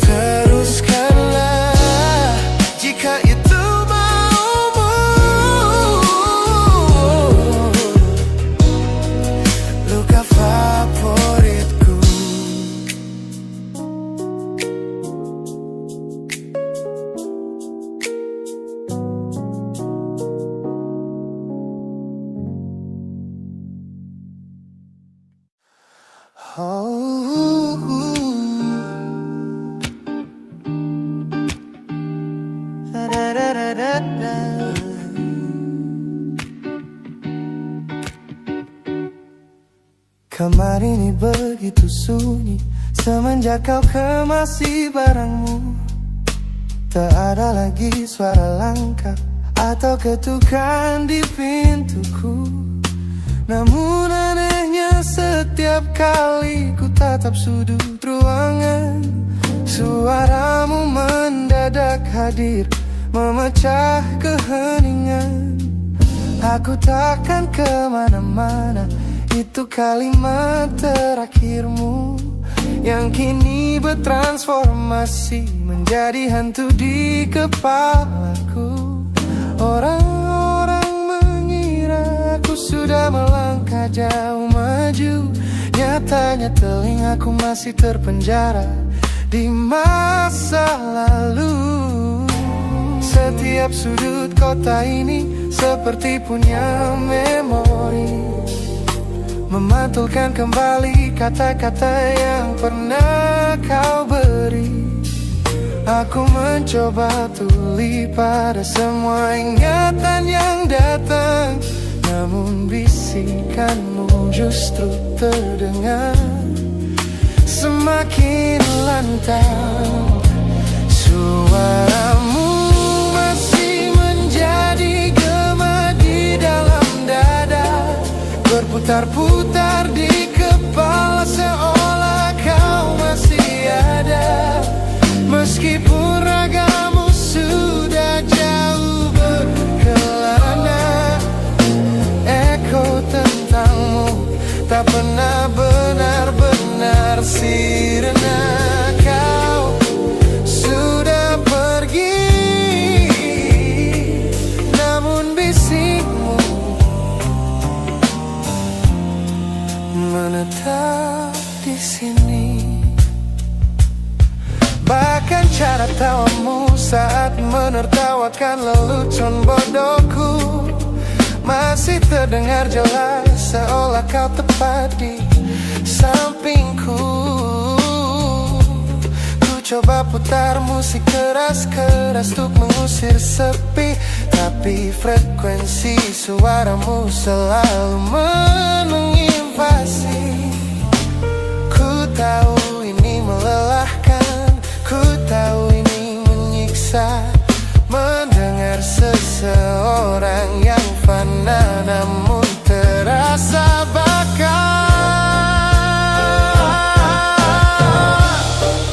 B: Teruskanlah jika itu maumu. Luka favoritku. Kamar ini begitu sunyi semenjak kau kemasi barangmu. Tak ada lagi suara langkah atau ketukan di pintuku. Namun anehnya setiap kali ku tatap sudut ruangan, suaramu mendadak hadir memecah keheningan. Aku takkan kemana-mana,
D: Itu kalimat terakhirmu yang kini bertransformasi menjadi hantu di kepalaku. Orang-orang mengira aku sudah melangkah jauh maju, nyatanya telingaku masih terpenjara di masa lalu. Setiap sudut kota ini seperti punya memori, memantulkan kembali kata-kata yang pernah kau beri. Aku mencoba tuli pada semua ingatan yang datang, namun bisikanmu justru terdengar semakin lantang. Suaramu masih menjadi gema di dalam dada, berputar-putar di kepala seolah kau masih ada. Meskipun ragamu sudah jauh berkelana, eko tentangmu tak pernah benar-benar sirna. Kau sudah pergi, namun bisikmu menetap di sini. Bahkan cara tawamu saat menertawakan lelucon bodohku masih terdengar jelas, seolah kau tepat di sampingku. Ku coba putar musik keras-keras untuk mengusir sepi, tapi frekuensi suaramu selalu menginvasi. Ku tahu ini melelahkan, ku tahu ini menyiksa, mendengar seseorang yang fana namun terasa bakal.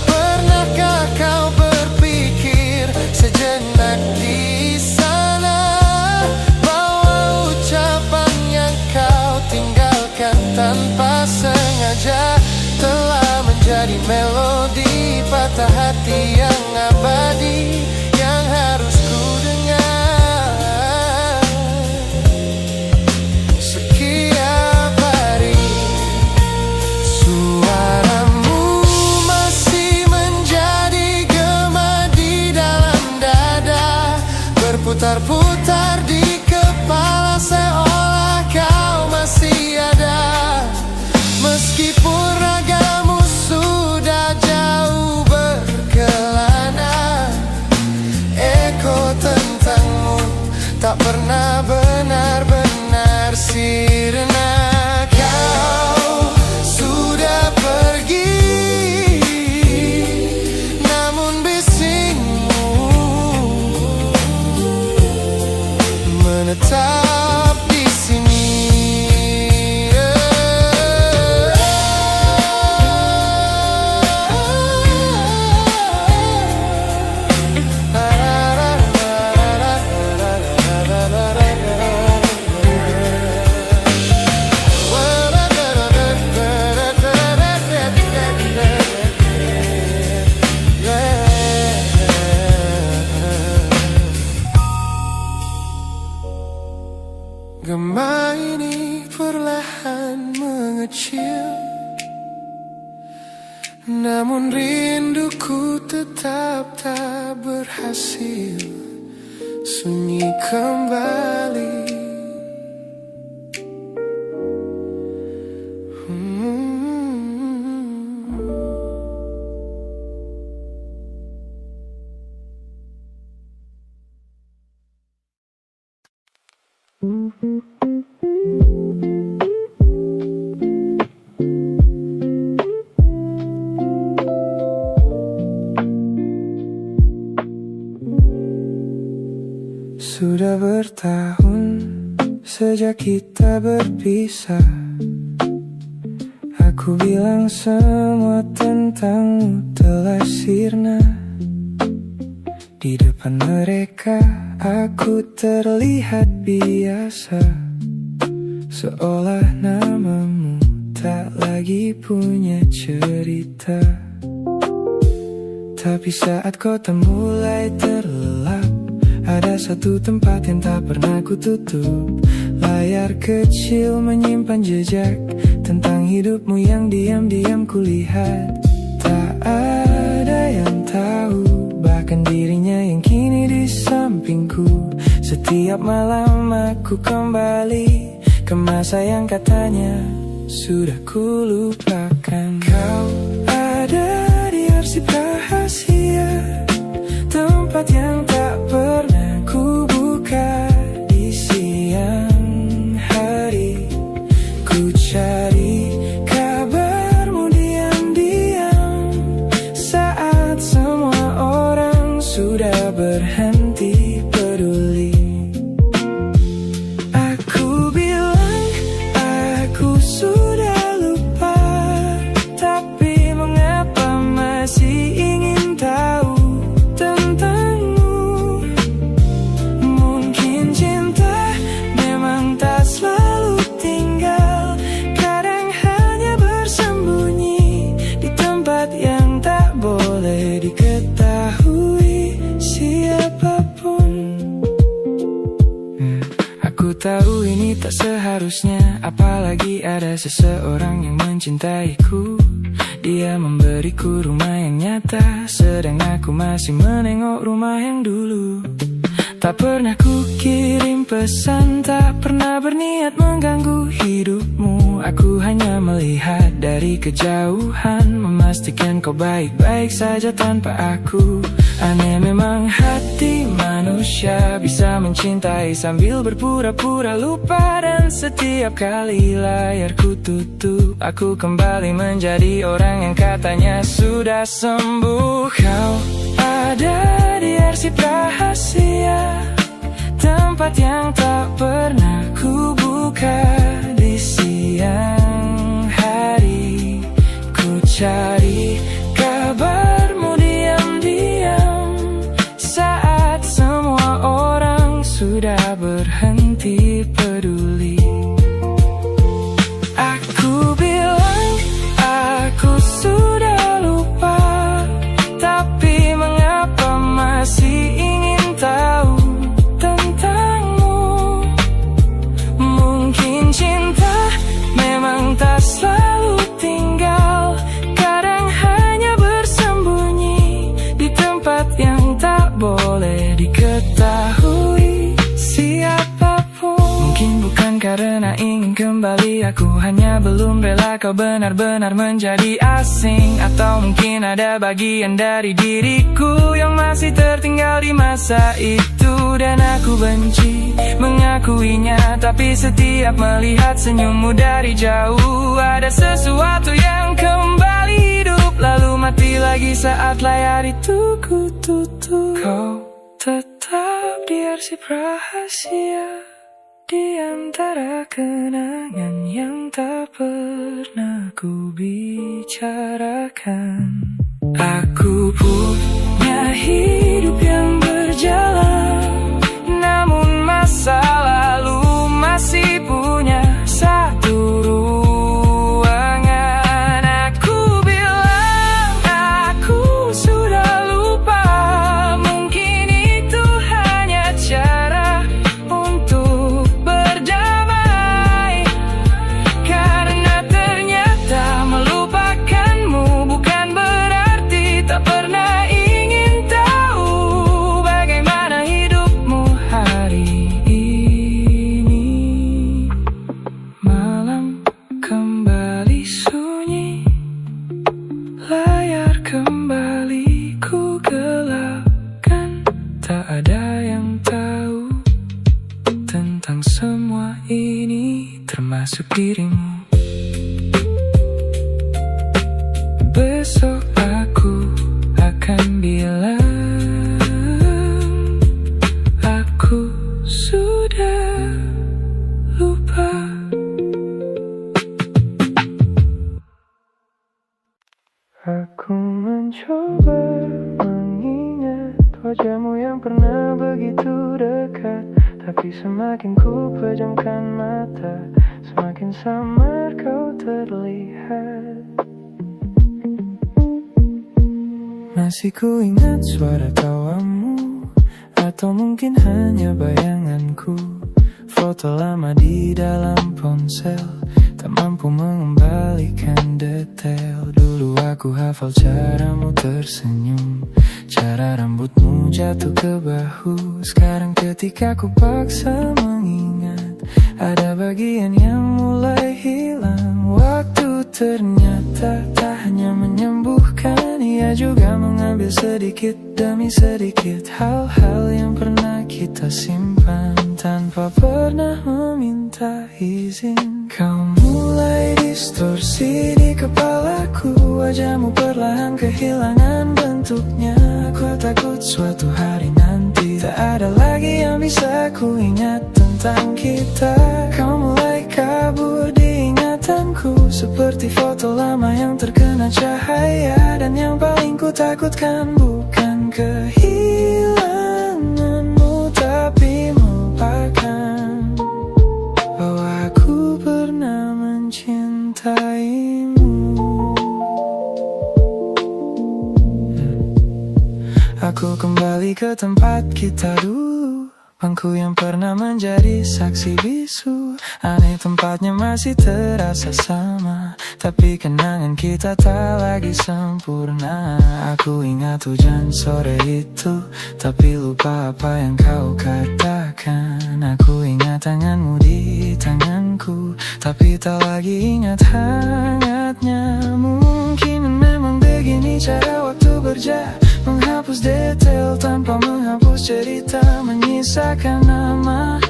D: Pernahkah kau berpikir sejenak di sana bahwa ucapan yang kau tinggalkan tanpa sengaja telah menjadi melodi patah hati yang abadi yang harus ku dengar setiap hari. Suaramu masih menjadi gema di dalam dada, berputar-putar di kepala seolah kau masih ada. Meskipun ragamu sudah jauh berkelana, eko tentangmu tak pernah benar-benar sirna. Kau sudah pergi, namun bisikmu menetap di sini. Gema ini perlahan mengecil, namun rinduku tetap tak berhasil sunyi kembali. Sudah bertahun sejak kita berpisah. Aku bilang semua tentangmu telah sirna. Di depan mereka aku terlihat biasa, seolah namamu tak lagi punya cerita. Tapi saat kota mulai terlelap, ada satu tempat yang tak pernah ku tutup. Layar kecil menyimpan jejak tentang hidupmu yang diam-diam kulihat. Tak ada yang tahu, bahkan dirinya yang kini di sampingku. Setiap malam aku kembali ke masa yang katanya sudah ku lupakan. Kau ada di arsip rahasia, tempat yang tak pernah ku buka. Di siang hari ku cari kabarmu diam-diam, saat semua orang sudah berhenti peduli. Aku bilang aku sudah lupa, tapi mengapa masih ingin tahu tentangmu. Mungkin cinta memang tak selalu tinggal, kadang hanya bersembunyi di tempat yang tak boleh diketahui siapapun. Aku tahu ini tak seharusnya, apalagi ada seseorang yang mencintaiku. Dia memberiku rumah yang nyata, sedang aku masih menengok rumah yang dulu. Tak pernah ku kirim pesan, tak pernah berniat mengganggu hidupmu. Aku hanya melihat dari kejauhan, memastikan kau baik-baik saja tanpa aku. Aneh memang hati manusia, bisa mencintai sambil berpura-pura lupa. Dan setiap kali layar ku tutup, aku kembali menjadi orang yang katanya sudah sembuh. Kau ada di arsip rahasia, tempat yang tak pernah ku buka. Di siang hari ku cari kabarmu diam-diam, saat semua orang sudah berhenti peduli. Aku bilang aku sudah lupa, tapi mengapa masih ingin tahu tentangmu. Mungkin cinta memang tak selalu tinggal, kadang hanya bersembunyi di tempat yang tak boleh diketahui siapapun. Mungkin bukan karena ingin kembali, aku hanya belum rela kau benar-benar menjadi asing. Atau mungkin ada bagian dari diriku yang masih tertinggal di masa itu, dan aku benci mengakuinya. Tapi setiap melihat senyummu dari jauh, ada sesuatu yang kembali hidup, lalu mati lagi saat layar itu ku tutup. Kau tetap di arsip rahasia, di antara kenangan yang tak pernah ku bicarakan. Aku punya hidup yang berjalan, namun masa lalu masih punya satu ruangan. Aku bilang aku sudah lupa, mungkin itu hanya cara untuk berdamai. Karena ternyata melupakanmu bukan berarti tak pernah ingin tahu bagaimana hidupmu hari ini. Malam kembali sunyi, layar kembali ku gelapkan. Tak ada yang tahu tentang semua ini, termasuk dirimu. Besok aku akan bilang aku sudah lupa. Aku mencoba mengingat wajahmu yang pernah begitu dekat, tapi semakin ku pejamkan mata, mata, semakin samar kau terlihat. Masih ku ingat suara tawamu, atau mungkin hanya bayanganku. Foto lama di dalam ponsel, tak mampu mengembalikan detail. Dulu aku hafal caramu tersenyum, cara rambutmu jatuh ke bahu. Sekarang ketika ku paksa mengingat, ada bagian yang mulai hilang. Waktu ternyata tak hanya menyembuhkan, ia juga mengambil sedikit demi sedikit hal-hal yang pernah kita simpan tanpa pernah meminta izin. Kau mulai distorsi di kepalaku, wajahmu perlahan kehilangan bentuknya. Aku takut suatu hari nanti tak ada lagi yang bisa ku ingat tentang kita. Kau mulai kabur di ingatanku, seperti foto lama yang terkena cahaya. Dan yang paling ku takutkan bukan kehilanganmu, tapi melupakan bahwa aku pernah mencintaimu. Aku kembali ke tempat kita dulu, bangku yang pernah menjadi saksi bisu. Aneh tempatnya masih terasa sama, tapi kenangan kita tak lagi sempurna. Aku ingat hujan sore itu, tapi lupa apa yang kau katakan. Aku ingat tanganmu di tanganku, tapi tak lagi ingat hangatnya. Mungkin memang begini cara waktu berjalan, menghapus detail tanpa menghapus cerita, menyisakan nama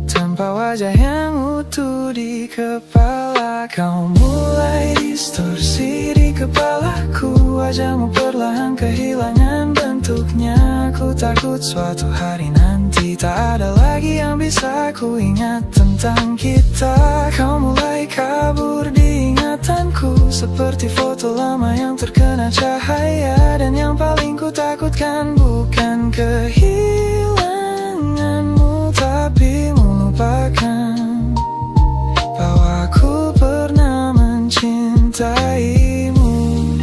D: tanpa wajah yang utuh di kepala. Kau mulai distorsi di kepalaku, wajahmu perlahan kehilangan bentuknya. Aku takut suatu hari nanti tak ada lagi yang bisa ku ingat tentang kita. Kau mulai kabur di ingatanku, seperti foto lama yang terkena cahaya. Dan yang paling ku takutkan bukan kehilanganmu, tapi melupakan bahwa aku pernah mencintaimu.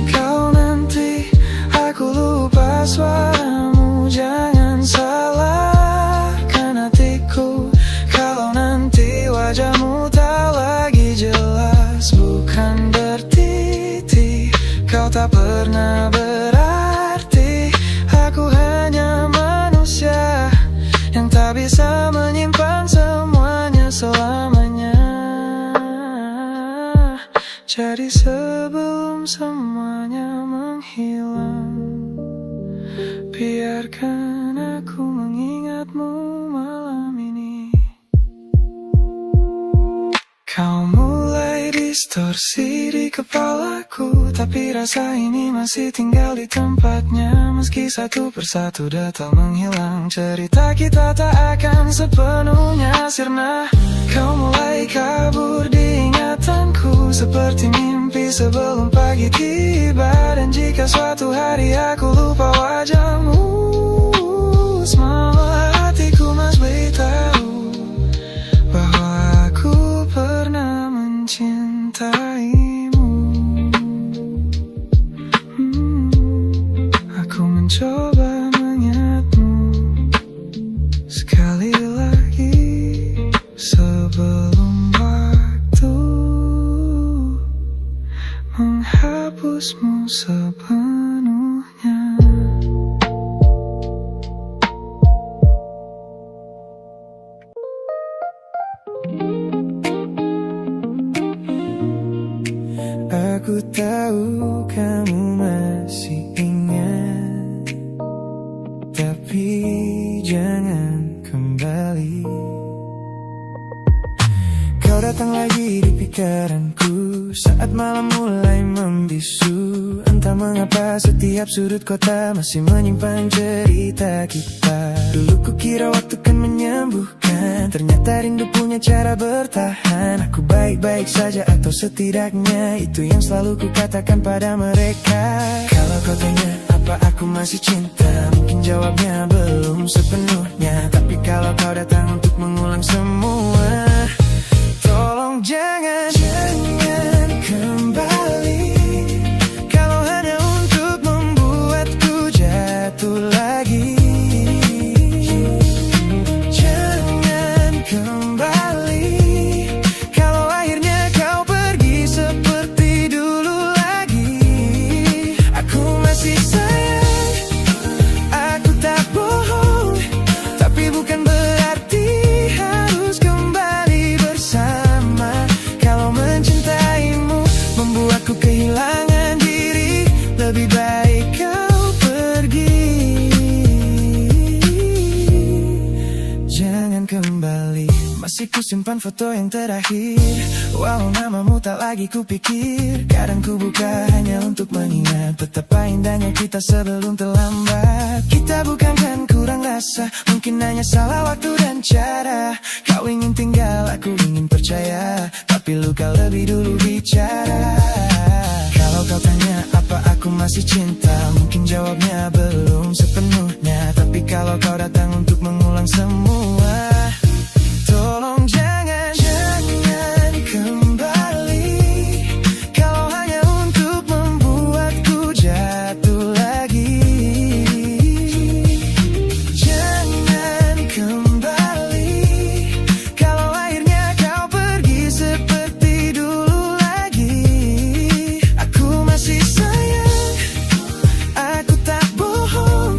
D: Kau nanti, aku lupa suaramu, jangan salahkan hatiku. Kalau nanti wajahmu tak lagi jelas, bukan berarti kau tak pernah berarti. Aku hanya manusia yang tak bisa menyimpan semuanya selamanya. Jadi sebelum semuanya menghilang, biarkan aku mengingatmu malam ini. Kau mulai distorsi di kepalaku, tapi rasa ini masih tinggal di tempatnya. Meski satu persatu detail menghilang, cerita kita tak akan sepenuhnya sirna. Kau mulai kabur di ingatanku, seperti mimpi sebelum pagi tiba. Dan jika suatu hari aku lupa wajahmu, semua hatiku masih beritahu bahwa aku pernah mencintaimu. Aku mencoba mengingatmu sekali lagi sebelum waktu menghapusmu sepenuhnya. Aku tahu kamu masih ingat, tapi jangan kembali. Kau datang lagi di pikiranku saat malam mulai membisu. Entah mengapa setiap sudut kota masih menyimpan cerita kita. Dulu kukira waktu kan menyembuhkan, ternyata rindu punya cara bertahan. Aku baik-baik saja atau setidaknya itu yang selalu kukatakan pada mereka. Kalau kau tanya apa
B: apa aku masih cinta? Mungkin jawabnya belum sepenuhnya. Tapi kalau kau datang untuk mengulang semua, tolong jangan kembali. Kalau hanya untuk membuatku jatuh lagi, jangan kembali. Kalau akhirnya kau pergi seperti dulu lagi, aku masih sayang, aku tak bohong. Tapi bukan berarti harus kembali bersama. Kalau mencintaimu membuatku kehilangan diri, lebih baik kau pergi. Jangan kembali. Masih kusimpan foto yang terakhir, walau namamu tak lagi kupikir. Kadang ku buka hanya untuk mengingat betapa indahnya kita sebelum terlambat. Kita bukan kan kurang rasa, mungkin hanya salah waktu dan cara. Kau ingin tinggal, aku ingin percaya, tapi luka lebih dulu bicara. Kalau kau tanya apa aku masih cinta, mungkin jawabnya belum sepenuhnya. Tapi kalau kau datang untuk mengulang semua, tolong jangan kembali. Kalau hanya untuk membuatku jatuh lagi, jangan kembali. Kalau akhirnya kau pergi seperti dulu lagi, aku masih sayang, aku tak bohong.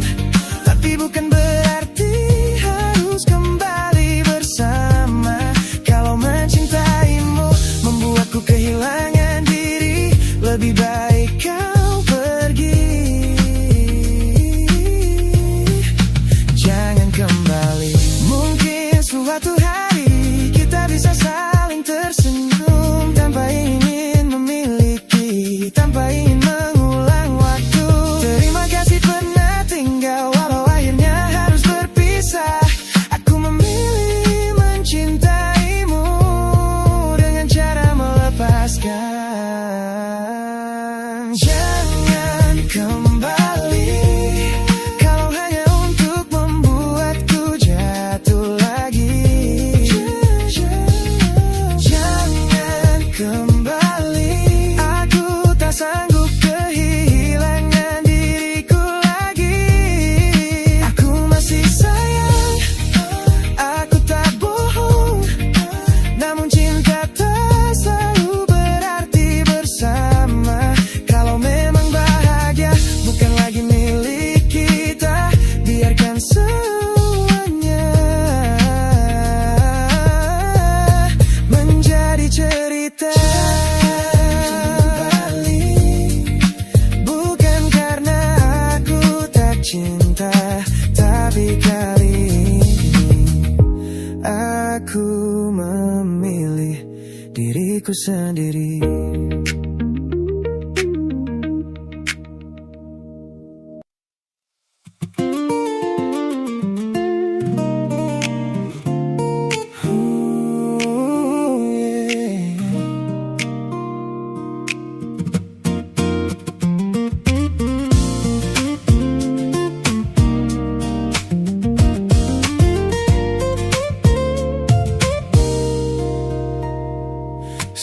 B: Tapi bukan berarti harus kembali bersama. Kalau mencintaimu membuatku kehilangan diri, lebih baik kau pergi. Jangan kembali. Mungkin suatu hari kita bisa saling tersenyum, tanpa ingin memiliki, tanpa ingin mengulang waktu. Terima kasih pernah tinggal, walau akhirnya harus berpisah. Aku memilih mencintaimu dengan cara melepaskan. Jangan kembali. Kalau hanya untuk membuatku jatuh lagi, jangan kembali. Aku tak sanggup kehilangan diriku lagi. Aku masih sayang, aku tak bohong. Namun cinta tak selalu berarti bersama. Kalau memang bahagia bukan lagi milik kita, biarkan semuanya menjadi cerita. Bukan karena aku tak cinta, tapi kali ini aku memilih diriku sendiri.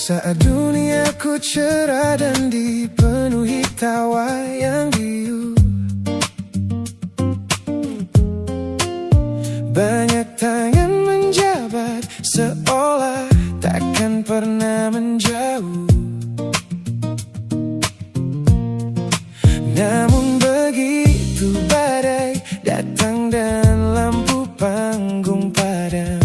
B: Saat duniaku cerah dan dipenuhi tawa yang riuh, banyak tangan menjabat seolah takkan pernah menjauh. Namun begitu badai datang dan lampu panggung padam,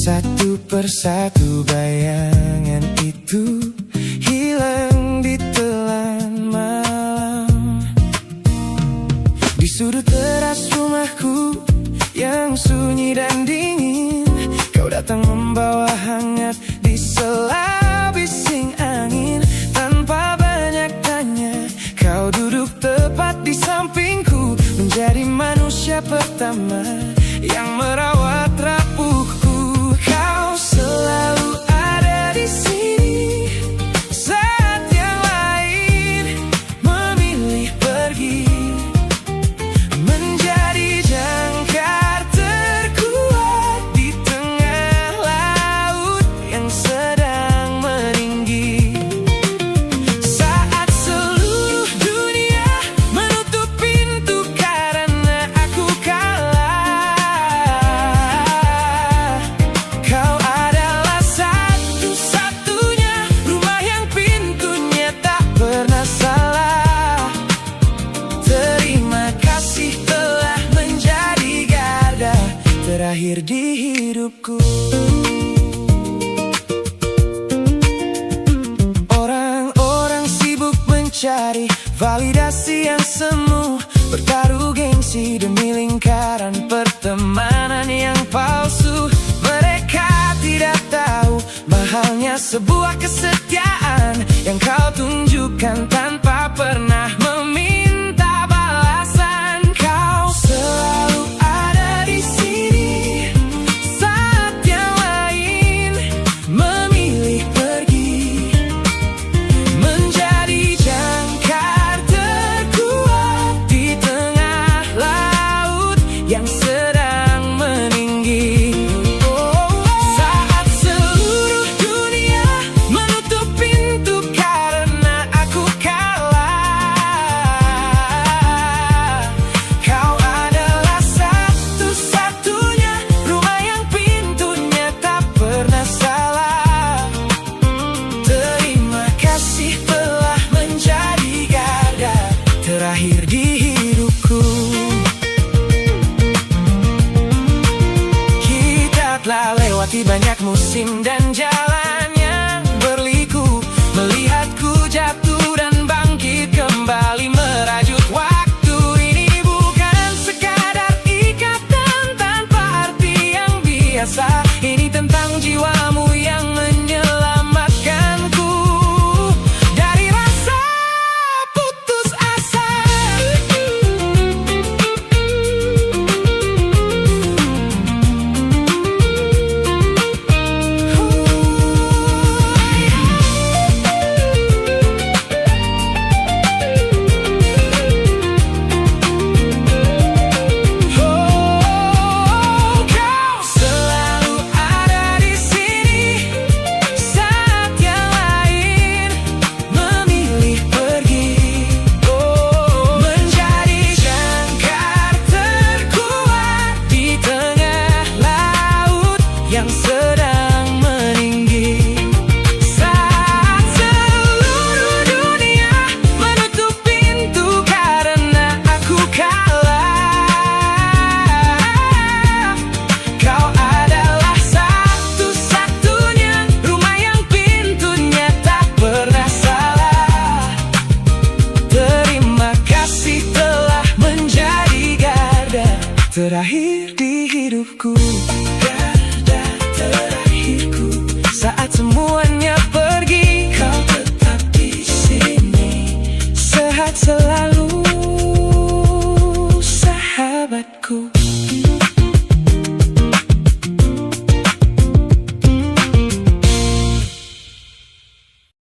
B: satu persatu bayangan itu hilang di telan malam. Di sudut teras rumahku yang sunyi dan dingin, kau datang membawa hangat di sela bising angin. Tanpa banyak tanya, kau duduk tepat di sampingku, menjadi manusia pertama yang merawat rapuhku. Kau selalu ada di sini saat yang lain terakhir di hidupku. Orang-orang sibuk mencari validasi yang semu, bertaruh gengsi demi lingkaran pertemanan yang palsu. Mereka tidak tahu mahalnya sebuah kesetiaan yang kau tunjukkan tanpa pernah meminta balasan. Kau selalu ada di sini saat yang lain memilih pergi, menjadi jangkar terkuat di tengah laut yang sedang meninggi. Saat seluruh dunia menutup pintu karena aku kalah, kau adalah satu-satunya rumah yang pintunya tak pernah salah. Terima kasih telah menjadi garda terakhir di hidupku. Kita telah lewati banyak musim dan jalan yang berliku, melihatku jatuh dan bangkit kembali merajut waktu. Ini bukan sekadar ikatan tanpa arti yang biasa, ini tentang jiwamu yang menyelamatkanku dari rasa putus asa. Kau selalu ada di sini saat yang lain memilih pergi, menjadi jangkar terkuat di tengah laut yang